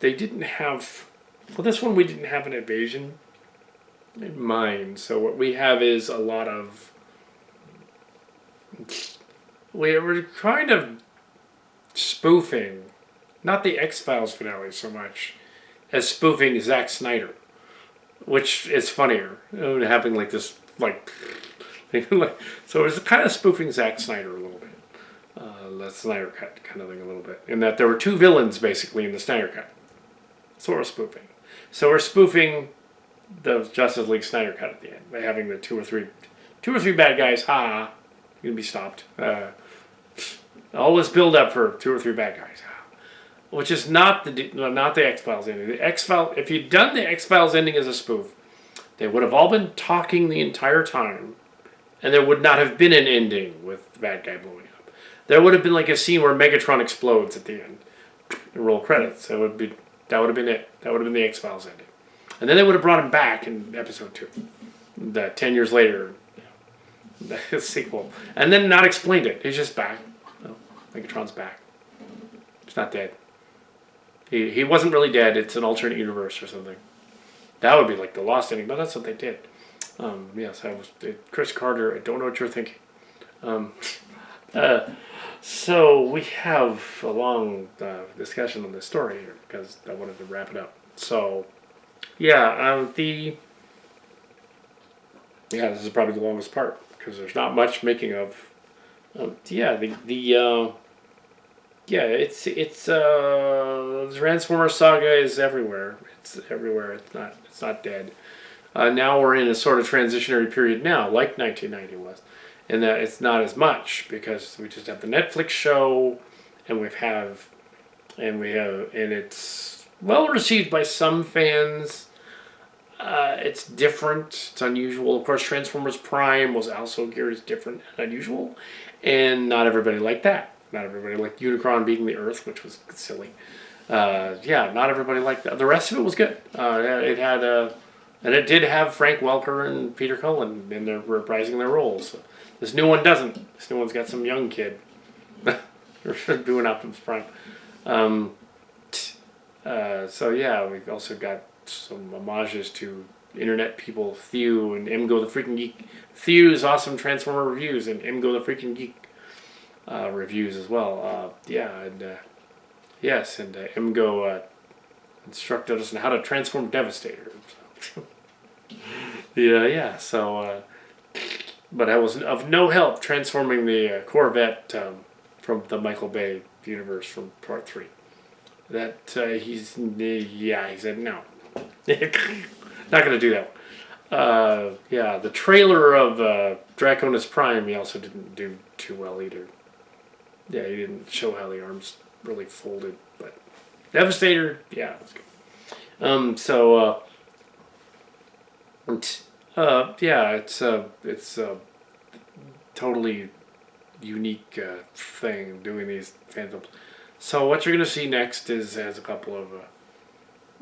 didn't have. Well, this one we didn't have an invasion in mind. So what we have is a lot of. We were kind of spoofing, not the X-Files finale so much, as spoofing Zack Snyder, which is funnier. Having like this, so it was kind of spoofing Zack Snyder a little bit. The Snyder Cut kind of thing a little bit. In that there were two villains basically in the Snyder Cut. So we're spoofing. So we're spoofing the Justice League Snyder Cut at the end by having the two or three bad guys. You can be stopped. All this build up for 2 or 3 bad guys, which is not the X-Files ending. The X-Files, if you'd done the X-Files ending as a spoof, they would have all been talking the entire time, and there would not have been an ending with the bad guy blowing up. There would have been like a scene where Megatron explodes at the end, and roll credits. That would have been it. That would have been the X-Files ending, and then they would have brought him back in episode 2, 10 years later. The sequel, and then not explained it. He's just back. Megatron's back. He's not dead. He wasn't really dead. It's an alternate universe or something. That would be like the Lost ending, but that's what they did. Chris Carter. I don't know what you're thinking. So we have a long discussion on this story here because I wanted to wrap it up. So this is probably the longest part because there's not much making of. The Transformer saga is everywhere. It's everywhere. It's not dead. Now we're in a sort of transitionary period now, like 1990 was, and that it's not as much because we just have the Netflix show, and it's well received by some fans. It's different. It's unusual. Of course, Transformers Prime was also geared as different and unusual, and not everybody liked that. Not everybody liked Unicron beating the Earth, which was silly. Not everybody liked that. The rest of it was good. It had and it did have Frank Welker and Peter Cullen in there reprising their roles. This new one doesn't. This new one's got some young kid doing Optimus Prime. We've also got some homages to internet people, Thew and Mgo the Freaking Geek. Thew's awesome Transformer reviews and Mgo the Freaking Geek. reviews as well. Yeah, and yes, and MGO instructed us on how to transform Devastator. So. Yeah. So, but I was of no help transforming the Corvette from the Michael Bay universe from Part 3. That he said no, not gonna do that. Yeah, the trailer of Draconis Prime, he also didn't do too well either. Yeah, he didn't show how the arms really folded, but Devastator, yeah, that's good. Yeah, it's a totally unique thing doing these phantoms. So what you're gonna see next is a couple of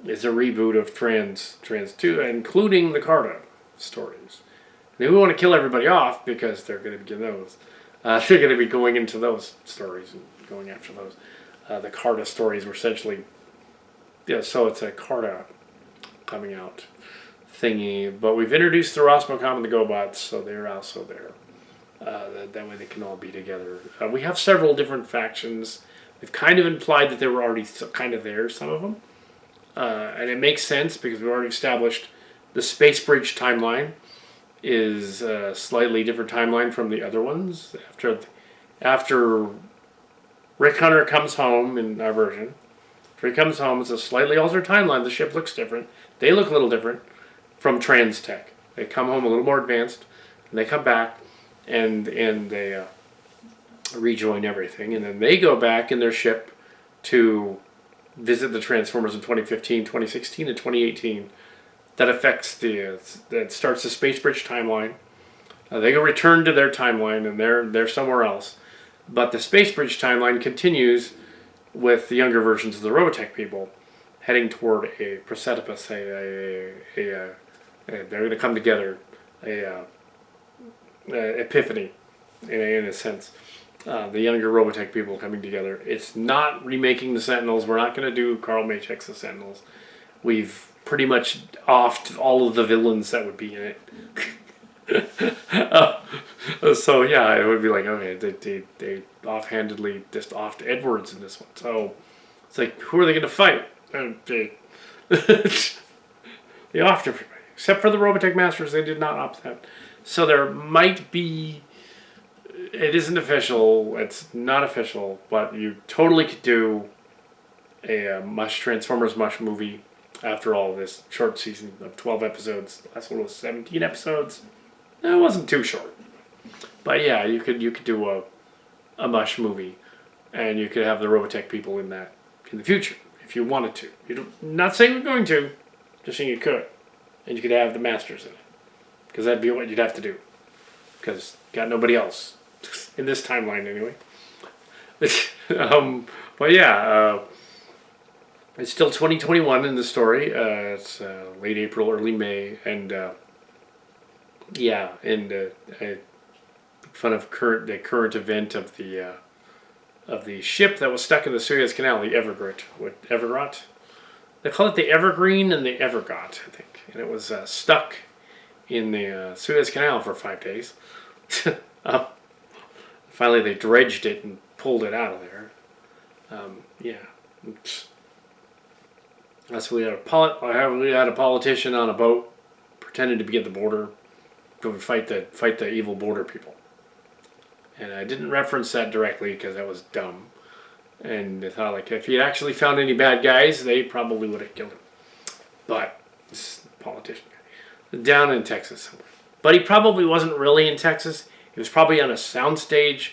is a reboot of Trans 2, including the Carta stories. They want to kill everybody off because they're going to be getting those. They're going to be going into those stories and going after those. The Carta stories were essentially, so it's a Carta coming out thingy. But we've introduced the Rosmocom and the GoBots, so they're also there. That way they can all be together. We have several different factions. We've kind of implied that they were already kind of there, some of them. And it makes sense because we've already established the Space Bridge timeline is a slightly different timeline from the other ones. After Rick Hunter comes home in our version, after he comes home, it's a slightly altered timeline. The ship looks different. They look a little different from Trans Tech. They come home a little more advanced, and they come back, and they rejoin everything, and then they go back in their ship to visit the Transformers in 2015, 2016, and 2018. That affects that starts the Space Bridge timeline. They go return to their timeline, and they're somewhere else. But the Space Bridge timeline continues with the younger versions of the Robotech people heading toward a precipice. They're going to come together, epiphany, in a sense. The younger Robotech people coming together. It's not remaking the Sentinels. We're not going to do Carl Machek's The Sentinels. We've pretty much offed all of the villains that would be in it. So yeah, it would be like, okay, they offhandedly just offed Edwards in this one. So it's like, who are they going to fight? They offed everybody. Except for the Robotech Masters, they did not opt that. So there might be... It isn't official. It's not official, but you totally could do a Transformers MUSH movie after all this short season of 12 episodes. The last one was 17 episodes. It wasn't too short, but yeah, you could do a MUSH movie, and you could have the Robotech people in that in the future if you wanted to. Not saying we're going to, just saying you could, and you could have the Masters in it, because that'd be what you'd have to do, because got nobody else. In this timeline, anyway. But yeah, it's still 2021 in the story. It's late April, early May, and fun of the current event of the ship that was stuck in the Suez Canal, the Evergrot. They call it the Evergreen and the Evergot, I think, and it was stuck in the Suez Canal for 5 days. Finally, they dredged it and pulled it out of there. That's we had a politician on a boat pretending to be at the border to fight the evil border people. And I didn't reference that directly because that was dumb. And I thought, like, if he had actually found any bad guys, they probably would have killed him. But this politician guy down in Texas somewhere. But he probably wasn't really in Texas. He was probably on a soundstage,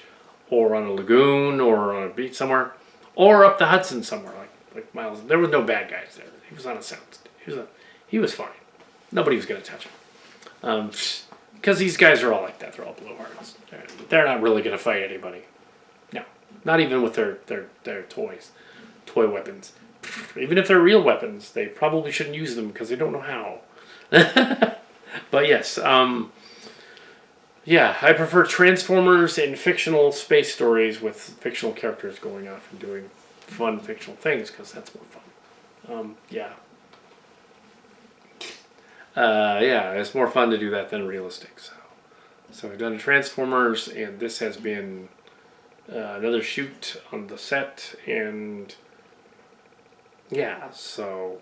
or on a lagoon, or on a beach somewhere, or up the Hudson somewhere, like miles. There was no bad guys there. He was on a soundstage. He was fine. Nobody was going to touch him. Because these guys are all like that. They're all blowhards. They're not really going to fight anybody. No, not even with their toys, toy weapons. Even if they're real weapons, they probably shouldn't use them because they don't know how. But yes. Yeah, I prefer Transformers and fictional space stories with fictional characters going off and doing fun fictional things because that's more fun. It's more fun to do that than realistic. So we've done Transformers, and this has been another shoot on the set, and yeah, so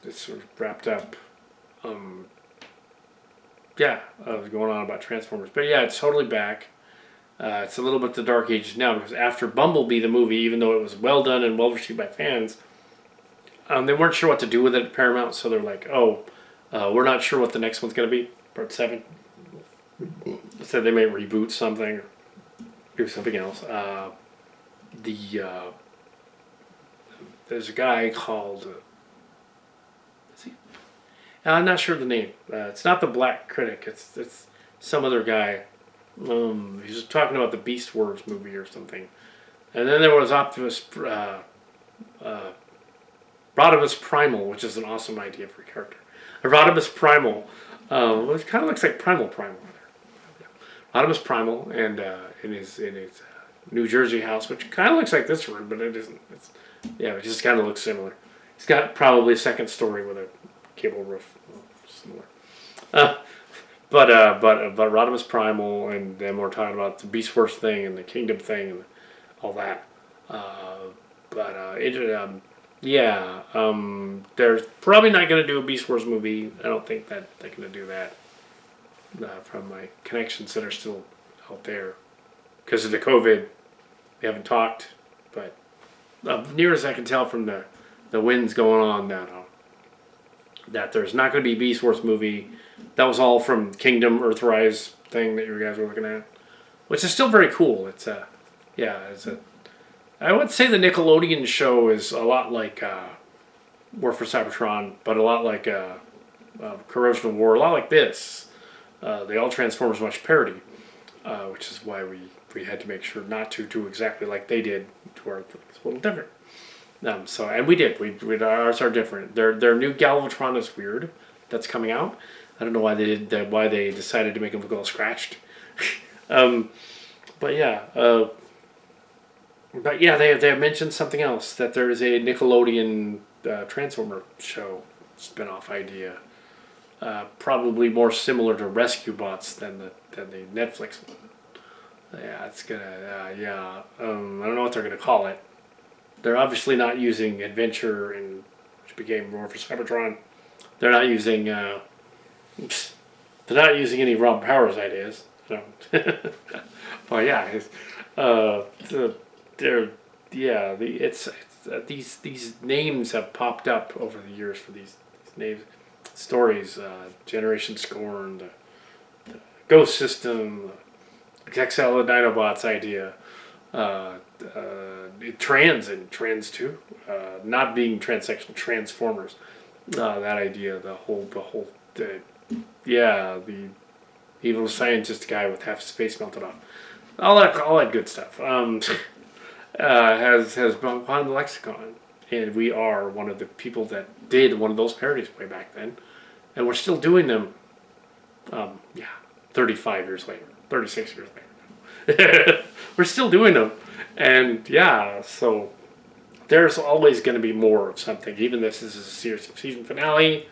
it's sort of wrapped up. Going on about Transformers, but yeah, it's totally back. It's a little bit the dark ages now because after Bumblebee the movie, even though it was well done and well received by fans, they weren't sure what to do with it at Paramount, so they're like, we're not sure what the next one's going to be, part 7. Said they may reboot something or do something else. There's a guy called... I'm not sure of the name. It's not the Black Critic. It's some other guy. He was talking about the Beast Wars movie or something. And then there was Rodimus Primal, which is an awesome idea for a character. Rodimus Primal, it kind of looks like Primal. Rodimus Primal, and in his New Jersey house, which kind of looks like this room, but it isn't. It just kind of looks similar. He's got probably a second story with a cable roof, similar. But Rodimus Primal, and then we're talking about the Beast Wars thing and the Kingdom thing and all that. There's probably not going to do a Beast Wars movie. I don't think that they're going to do that. From my connections that are still out there, because of the COVID, we haven't talked. But near as I can tell from the winds going on, that there's not going to be a Beast Wars movie. That was all from Kingdom Earthrise thing that you guys were looking at, which is still very cool. I would say the Nickelodeon show is a lot like War for Cybertron, but a lot like Corrosion of War, a lot like this. The Alt Transformers MUSH parody, which is why we had to make sure not to do exactly like they did to our. It's a little different. And we did. Ours are different. Their new Galvatron is weird. That's coming out. I don't know why they did that. Why they decided to make him look all scratched. But yeah. They have mentioned something else, that there is a Nickelodeon Transformer show spin-off idea. Probably more similar to Rescue Bots than the Netflix one. Yeah, it's gonna. I don't know what they're gonna call it. They're obviously not using Adventure, which became War for Cybertron. They're not using. They're not using any Rob Powers ideas. So. Well, yeah, these names have popped up over the years for these names. Stories, Generation Scorn, the Ghost System, XL Dinobots idea, Trans and Trans 2, not being transsexual Transformers, that idea, the evil scientist guy with half his face melted off, all that good stuff, has been upon the lexicon, and we are one of the people that did one of those parodies way back then. And we're still doing them, 35 years later, 36 years later. We're still doing them. And so there's always going to be more of something. Even if this is a season finale,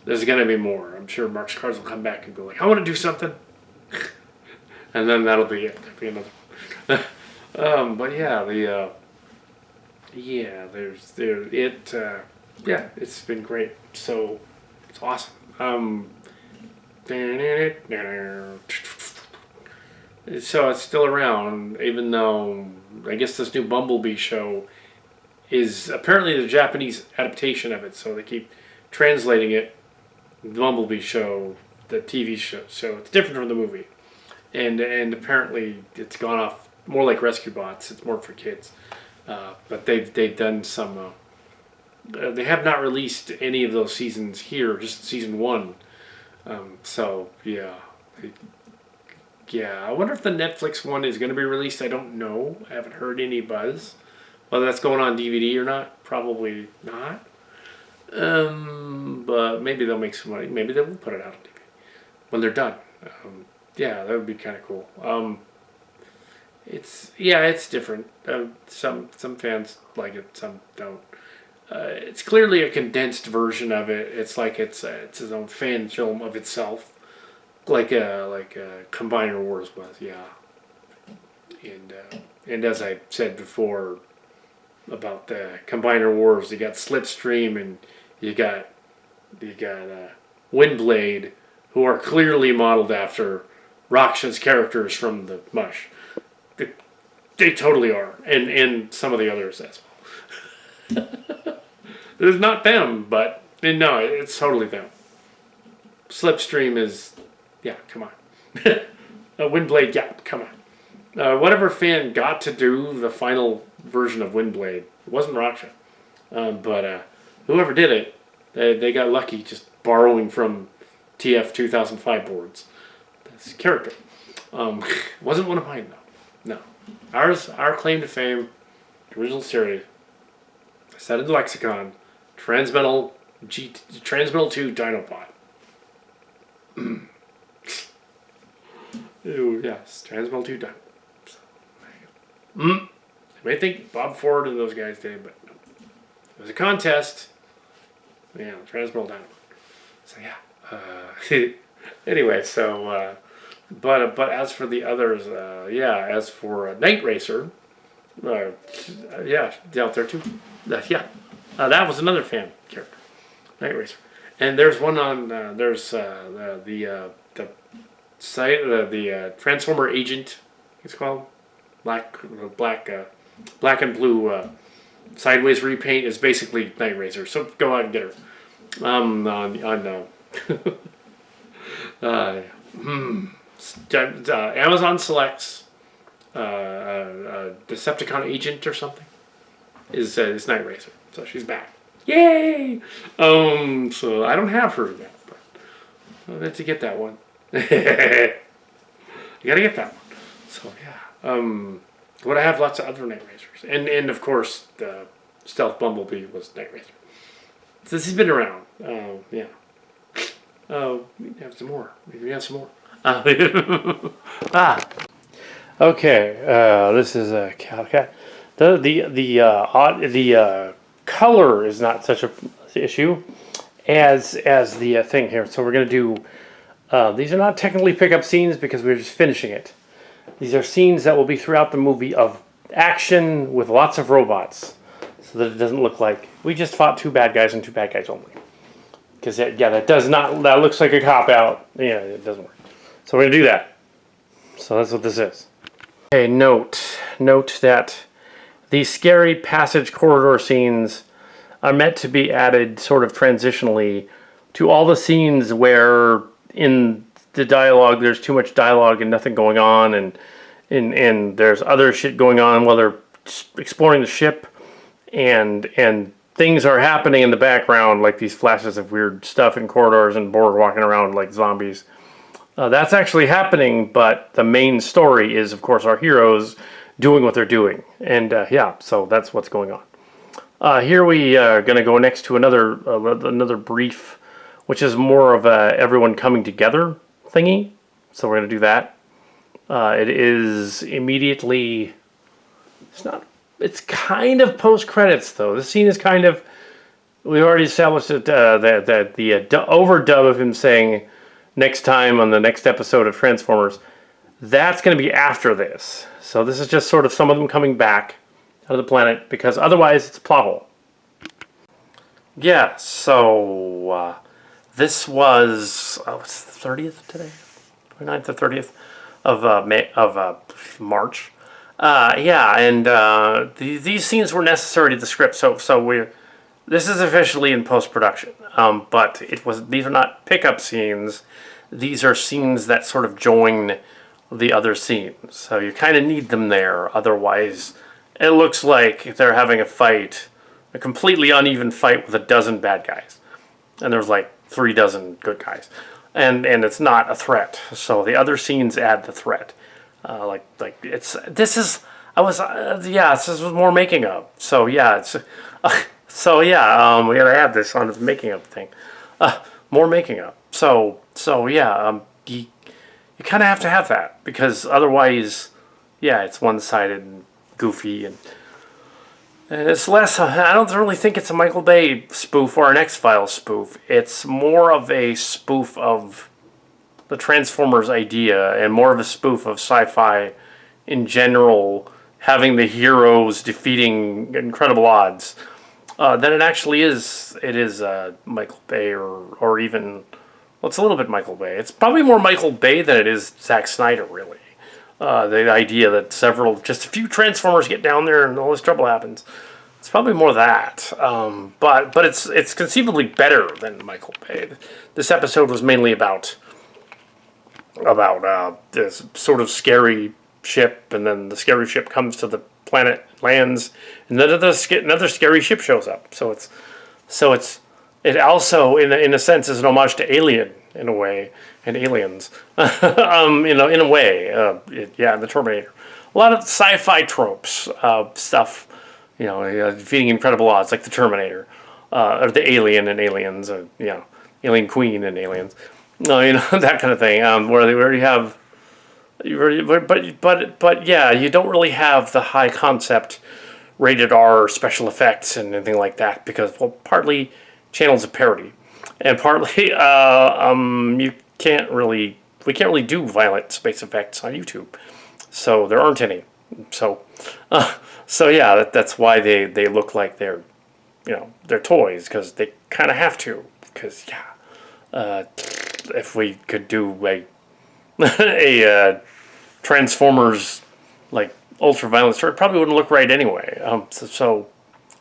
there's going to be more. I'm sure Mark's Cars will come back and go like, I want to do something. And then that'll be it. That'll be another one. It's been great. So it's awesome. So it's still around, even though I guess this new Bumblebee show is apparently the Japanese adaptation of it, so they keep translating it, the Bumblebee show, the TV show, so it's different from the movie. And apparently it's gone off more like Rescue Bots, it's more for kids. But they've done some... they have not released any of those seasons here, just season 1. I wonder if the Netflix one is going to be released. I don't know. I haven't heard any buzz. Whether that's going on DVD or not, probably not. But maybe they'll make some money. Maybe they will put it out on DVD when they're done. That would be kind of cool. It's different. Some fans like it, some don't. It's clearly a condensed version of it. It's like it's its own fan film of itself, like a Combiner Wars was. and as I said before about the Combiner Wars, you got Slipstream and you got Windblade, who are clearly modeled after Raksha's characters from the Mush. They totally are, and some of the others as well. It's not them, but no, it's totally them. Slipstream is, yeah, come on. Windblade, yeah, come on. Whatever fan got to do the final version of Windblade, it wasn't Raksha. But whoever did it, they got lucky just borrowing from TF 2005 boards. That's a character. Wasn't one of mine, though. No. Our claim to fame, the original series, set in the lexicon, Transmetal 2 Dinopod. Ooh, yes, Transmetal 2 Dinopod. You may think Bob Ford and those guys did, but no. It was a contest. Yeah, Transmetal Dinopod. So yeah. Anyway, so but as for the others, yeah, as for Night Racer, yeah, out there too. That was another fan character, Night Racer. And there's one on there's the site the Transformer Agent. It's called black and blue sideways repaint is basically Night Racer. So go out and get her. Amazon selects Decepticon Agent or something is Night Racer, so she's back. Yay! So I don't have her yet, but I'll have to get that one. You gotta get that one. So yeah. But I have lots of other Night Racers, and of course the Stealth Bumblebee was Night Racer. So this has been around. Yeah. We have some more. Maybe we have some more. Okay. This is Kal Kat. The color is not such a issue as the thing here. So we're gonna do. These are not technically pickup scenes because we're just finishing it. These are scenes that will be throughout the movie of action with lots of robots, so that it doesn't look like we just fought two bad guys and two bad guys only. Because that looks like a cop out. Yeah, it doesn't work. So we're gonna do that. So that's what this is. Okay, note that these scary passage corridor scenes are meant to be added sort of transitionally to all the scenes where in the dialogue there's too much dialogue and nothing going on, and there's other shit going on while they're exploring the ship, and things are happening in the background, like these flashes of weird stuff in corridors and Borg walking around like zombies. That's actually happening, but the main story is, of course, our heroes doing what they're doing. And yeah, so that's what's going on. Here we are going to go next to another brief, which is more of a everyone coming together thingy. So we're going to do that. It is immediately... It's kind of post-credits, though. This scene is kind of... We already established that the overdub of him saying next time on the next episode of Transformers, that's going to be after this. So this is just sort of some of them coming back out of the planet, because otherwise it's a plot hole. Yeah, so this was... it's the 30th today? 29th or 30th of March. Yeah, and these scenes were necessary to the script, so this is officially in post-production. But these are not pickup scenes. These are scenes that sort of join the other scenes. So you kind of need them there. Otherwise, it looks like they're having a fight, a completely uneven fight with a dozen bad guys. And there's like 3 dozen good guys. And it's not a threat. So the other scenes add the threat. This was more making of. So yeah, we gotta add this on the making of thing. More making of. So yeah, you kind of have to have that, because otherwise, yeah, it's one-sided and goofy, and it's less. I don't really think it's a Michael Bay spoof or an X-Files spoof. It's more of a spoof of the Transformers idea, and more of a spoof of sci-fi in general, having the heroes defeating incredible odds, than it actually is. It is Michael Bay, or even, well, it's a little bit Michael Bay. It's probably more Michael Bay than it is Zack Snyder, really. The idea that just a few Transformers get down there and all this trouble happens. It's probably more that. But it's conceivably better than Michael Bay. This episode was mainly about this sort of scary ship, and then the scary ship comes to the planet, lands, and then another scary ship shows up. So it also in a sense is an homage to Alien in a way, and Aliens, in a way, the Terminator. A lot of sci-fi tropes, stuff, defeating incredible odds like the Terminator, or the Alien and Aliens, Alien Queen and Aliens, that kind of thing, where you have. But yeah, you don't really have the high concept rated R special effects and anything like that because, well, partly channels of parody, and partly we can't really do violent space effects on YouTube, so there aren't any. So yeah, that's why they look like they're toys, because they kind of have to, because if we could do a Transformers like ultra violent story, it probably wouldn't look right anyway. So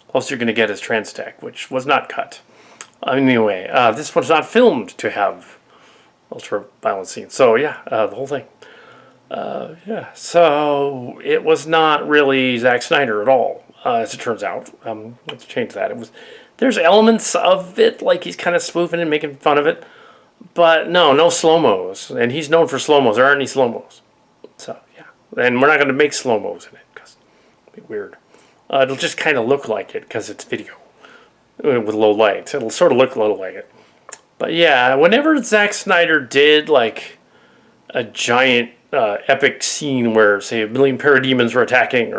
close you're going to get is Trans Tech, which was not cut. Anyway, this was not filmed to have ultra violent scenes. So yeah, the whole thing. So it was not really Zack Snyder at all, as it turns out. Let's change that. There's elements of it, like he's kind of spoofing and making fun of it. But no slow-mos. And he's known for slow-mos. There aren't any slow-mos. So, yeah. And we're not going to make slow-mos in it, because it'll be weird. It'll just kind of look like it, because it's video with low lights. It'll sort of look a little like it. But yeah, whenever Zack Snyder did, like, a giant epic scene where, say, a million parademons were attacking,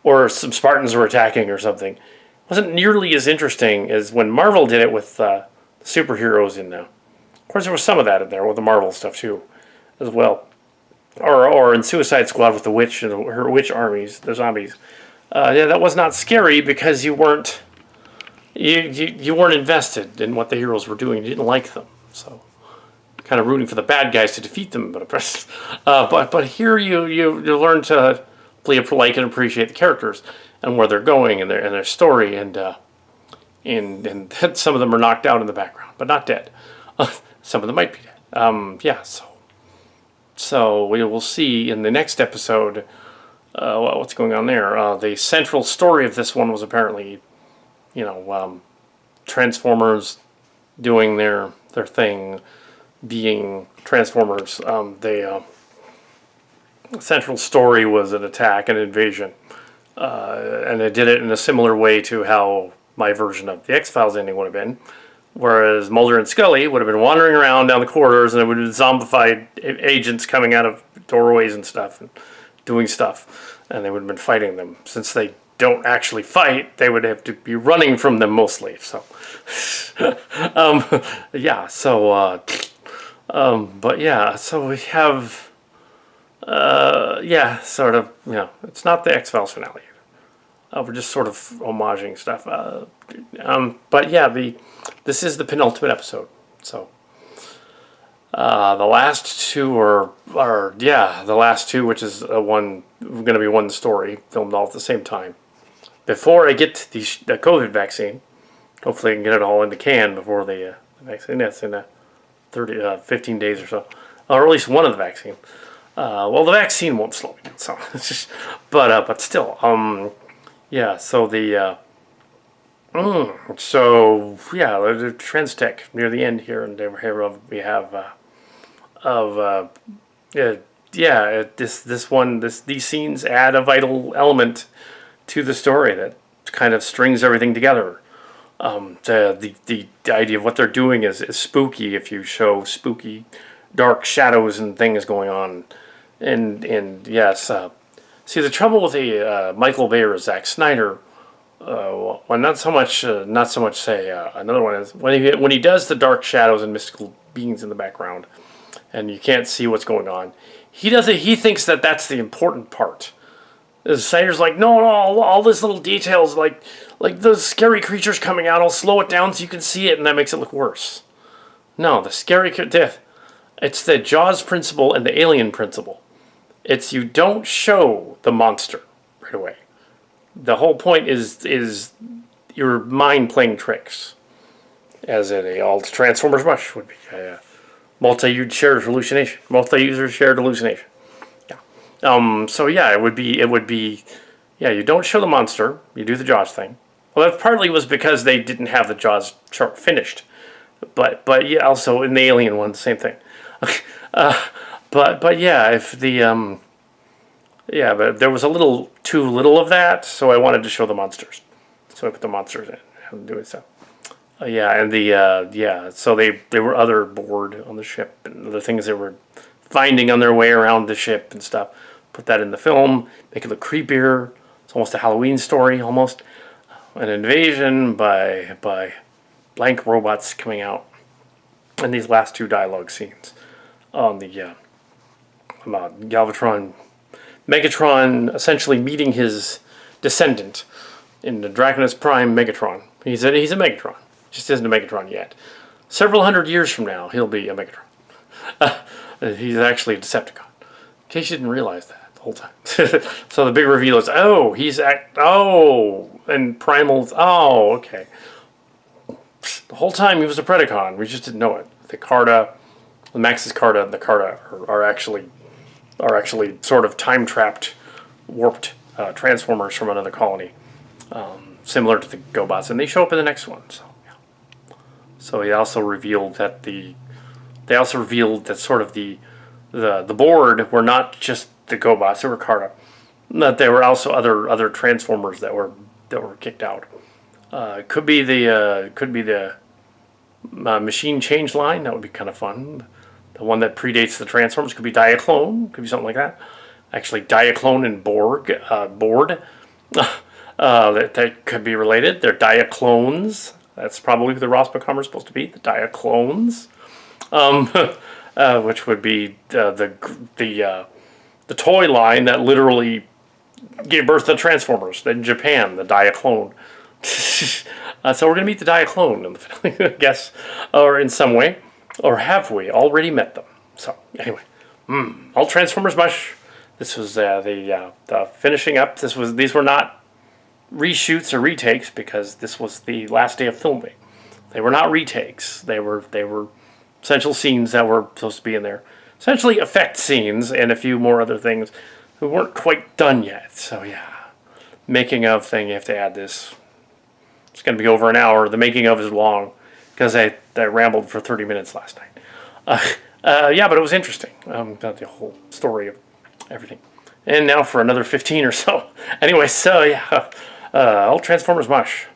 or some Spartans were attacking or something, it wasn't nearly as interesting as when Marvel did it with superheroes in there. Of course, there was some of that in there with the Marvel stuff too, as well, or in Suicide Squad with the witch and her witch armies, the zombies. That was not scary because you weren't invested in what the heroes were doing. You didn't like them, so kind of rooting for the bad guys to defeat them. But here you learn to like and appreciate the characters and where they're going and their story, and some of them are knocked out in the background, but not dead. Some of them might be dead. So we will see in the next episode what's going on there. The central story of this one was apparently, Transformers doing their thing, being Transformers. The central story was an attack, an invasion, and they did it in a similar way to how my version of the X-Files ending would have been. Whereas Mulder and Scully would have been wandering around down the corridors, and there would have been zombified agents coming out of doorways and stuff, and doing stuff, and they would have been fighting them. Since they don't actually fight, they would have to be running from them mostly. So, but yeah, so we have, sort of, it's not the X-Files finale. We're just sort of homaging stuff. But yeah, this is the penultimate episode. So the last two which is going to be one story filmed all at the same time. Before I get to the COVID vaccine, hopefully I can get it all in the can before the vaccine. That's in 15 days or so, or at least one of the vaccine. Well, the vaccine won't slow me down. So, but still. So the the Trans Tech near the end here, and we have these scenes add a vital element to the story that kind of strings everything together. The idea of what they're doing is spooky if you show spooky, dark shadows and things going on, and yes. See, the trouble with Michael Bay or Zack Snyder, not so much another one is when he does the dark shadows and mystical beings in the background, and you can't see what's going on. he doesn't. He thinks that that's the important part. The Snyder's like, no, all this little details, like those scary creatures coming out. I'll slow it down so you can see it, and that makes it look worse. No, the scary death. It's the Jaws principle and the Alien principle. It's you don't show the monster right away. The whole point is your mind playing tricks, as in a Alt Transformers MUSH would be a multi-user shared hallucination. Multi-user shared hallucination. Yeah. So yeah, it would be. Yeah, you don't show the monster. You do the Jaws thing. Well, that partly was because they didn't have the Jaws chart finished, but yeah, also in the Alien one, same thing. But yeah, if the yeah, but there was a little too little of that, so I wanted to show the monsters. So I put the monsters in and do it. So yeah, and the yeah, so they were other board on the ship and the things they were finding on their way around the ship and stuff. Put that in the film, make it look creepier. It's almost a Halloween story, almost an invasion by blank robots coming out. And these last two dialogue scenes on the about Galvatron. Megatron essentially meeting his descendant in the Draconis Prime Megatron. He's a Megatron. Just isn't a Megatron yet. Several hundred years from now, he'll be a Megatron. He's actually a Decepticon. In case you didn't realize that the whole time. So the big reveal is, oh, and Primal's, oh, okay. The whole time he was a Predacon. We just didn't know it. The Carta, the Max's Carta and the Carta are actually sort of time-trapped, warped Transformers from another colony, similar to the GoBots, and they show up in the next one. So, yeah. So he also revealed that sort of the board were not just the GoBots; they were Carta. That there were also other Transformers that were kicked out. Could be the machine change line. That would be kind of fun. The one that predates the Transformers could be Diaclone, could be something like that. Actually, Diaclone and board, that could be related. They're Diaclones. That's probably who the Rospacom are supposed to be, the Diaclones, which would be the toy line that literally gave birth to Transformers in Japan, the Diaclone. So we're going to meet the Diaclone in the film, I guess, or in some way. Or have we already met them? So, anyway. Alt Transformers MUSH. This was the finishing up. These were not reshoots or retakes because this was the last day of filming. They were not retakes. They were essential scenes that were supposed to be in there. Essentially effect scenes and a few more other things who weren't quite done yet. So, yeah. Making of thing, you have to add this. It's going to be over an hour. The making of is long. Because I rambled for 30 minutes last night. Yeah, but it was interesting about the whole story of everything. And now for another 15 or so. Anyway, so yeah, Alt Transformers MUSH.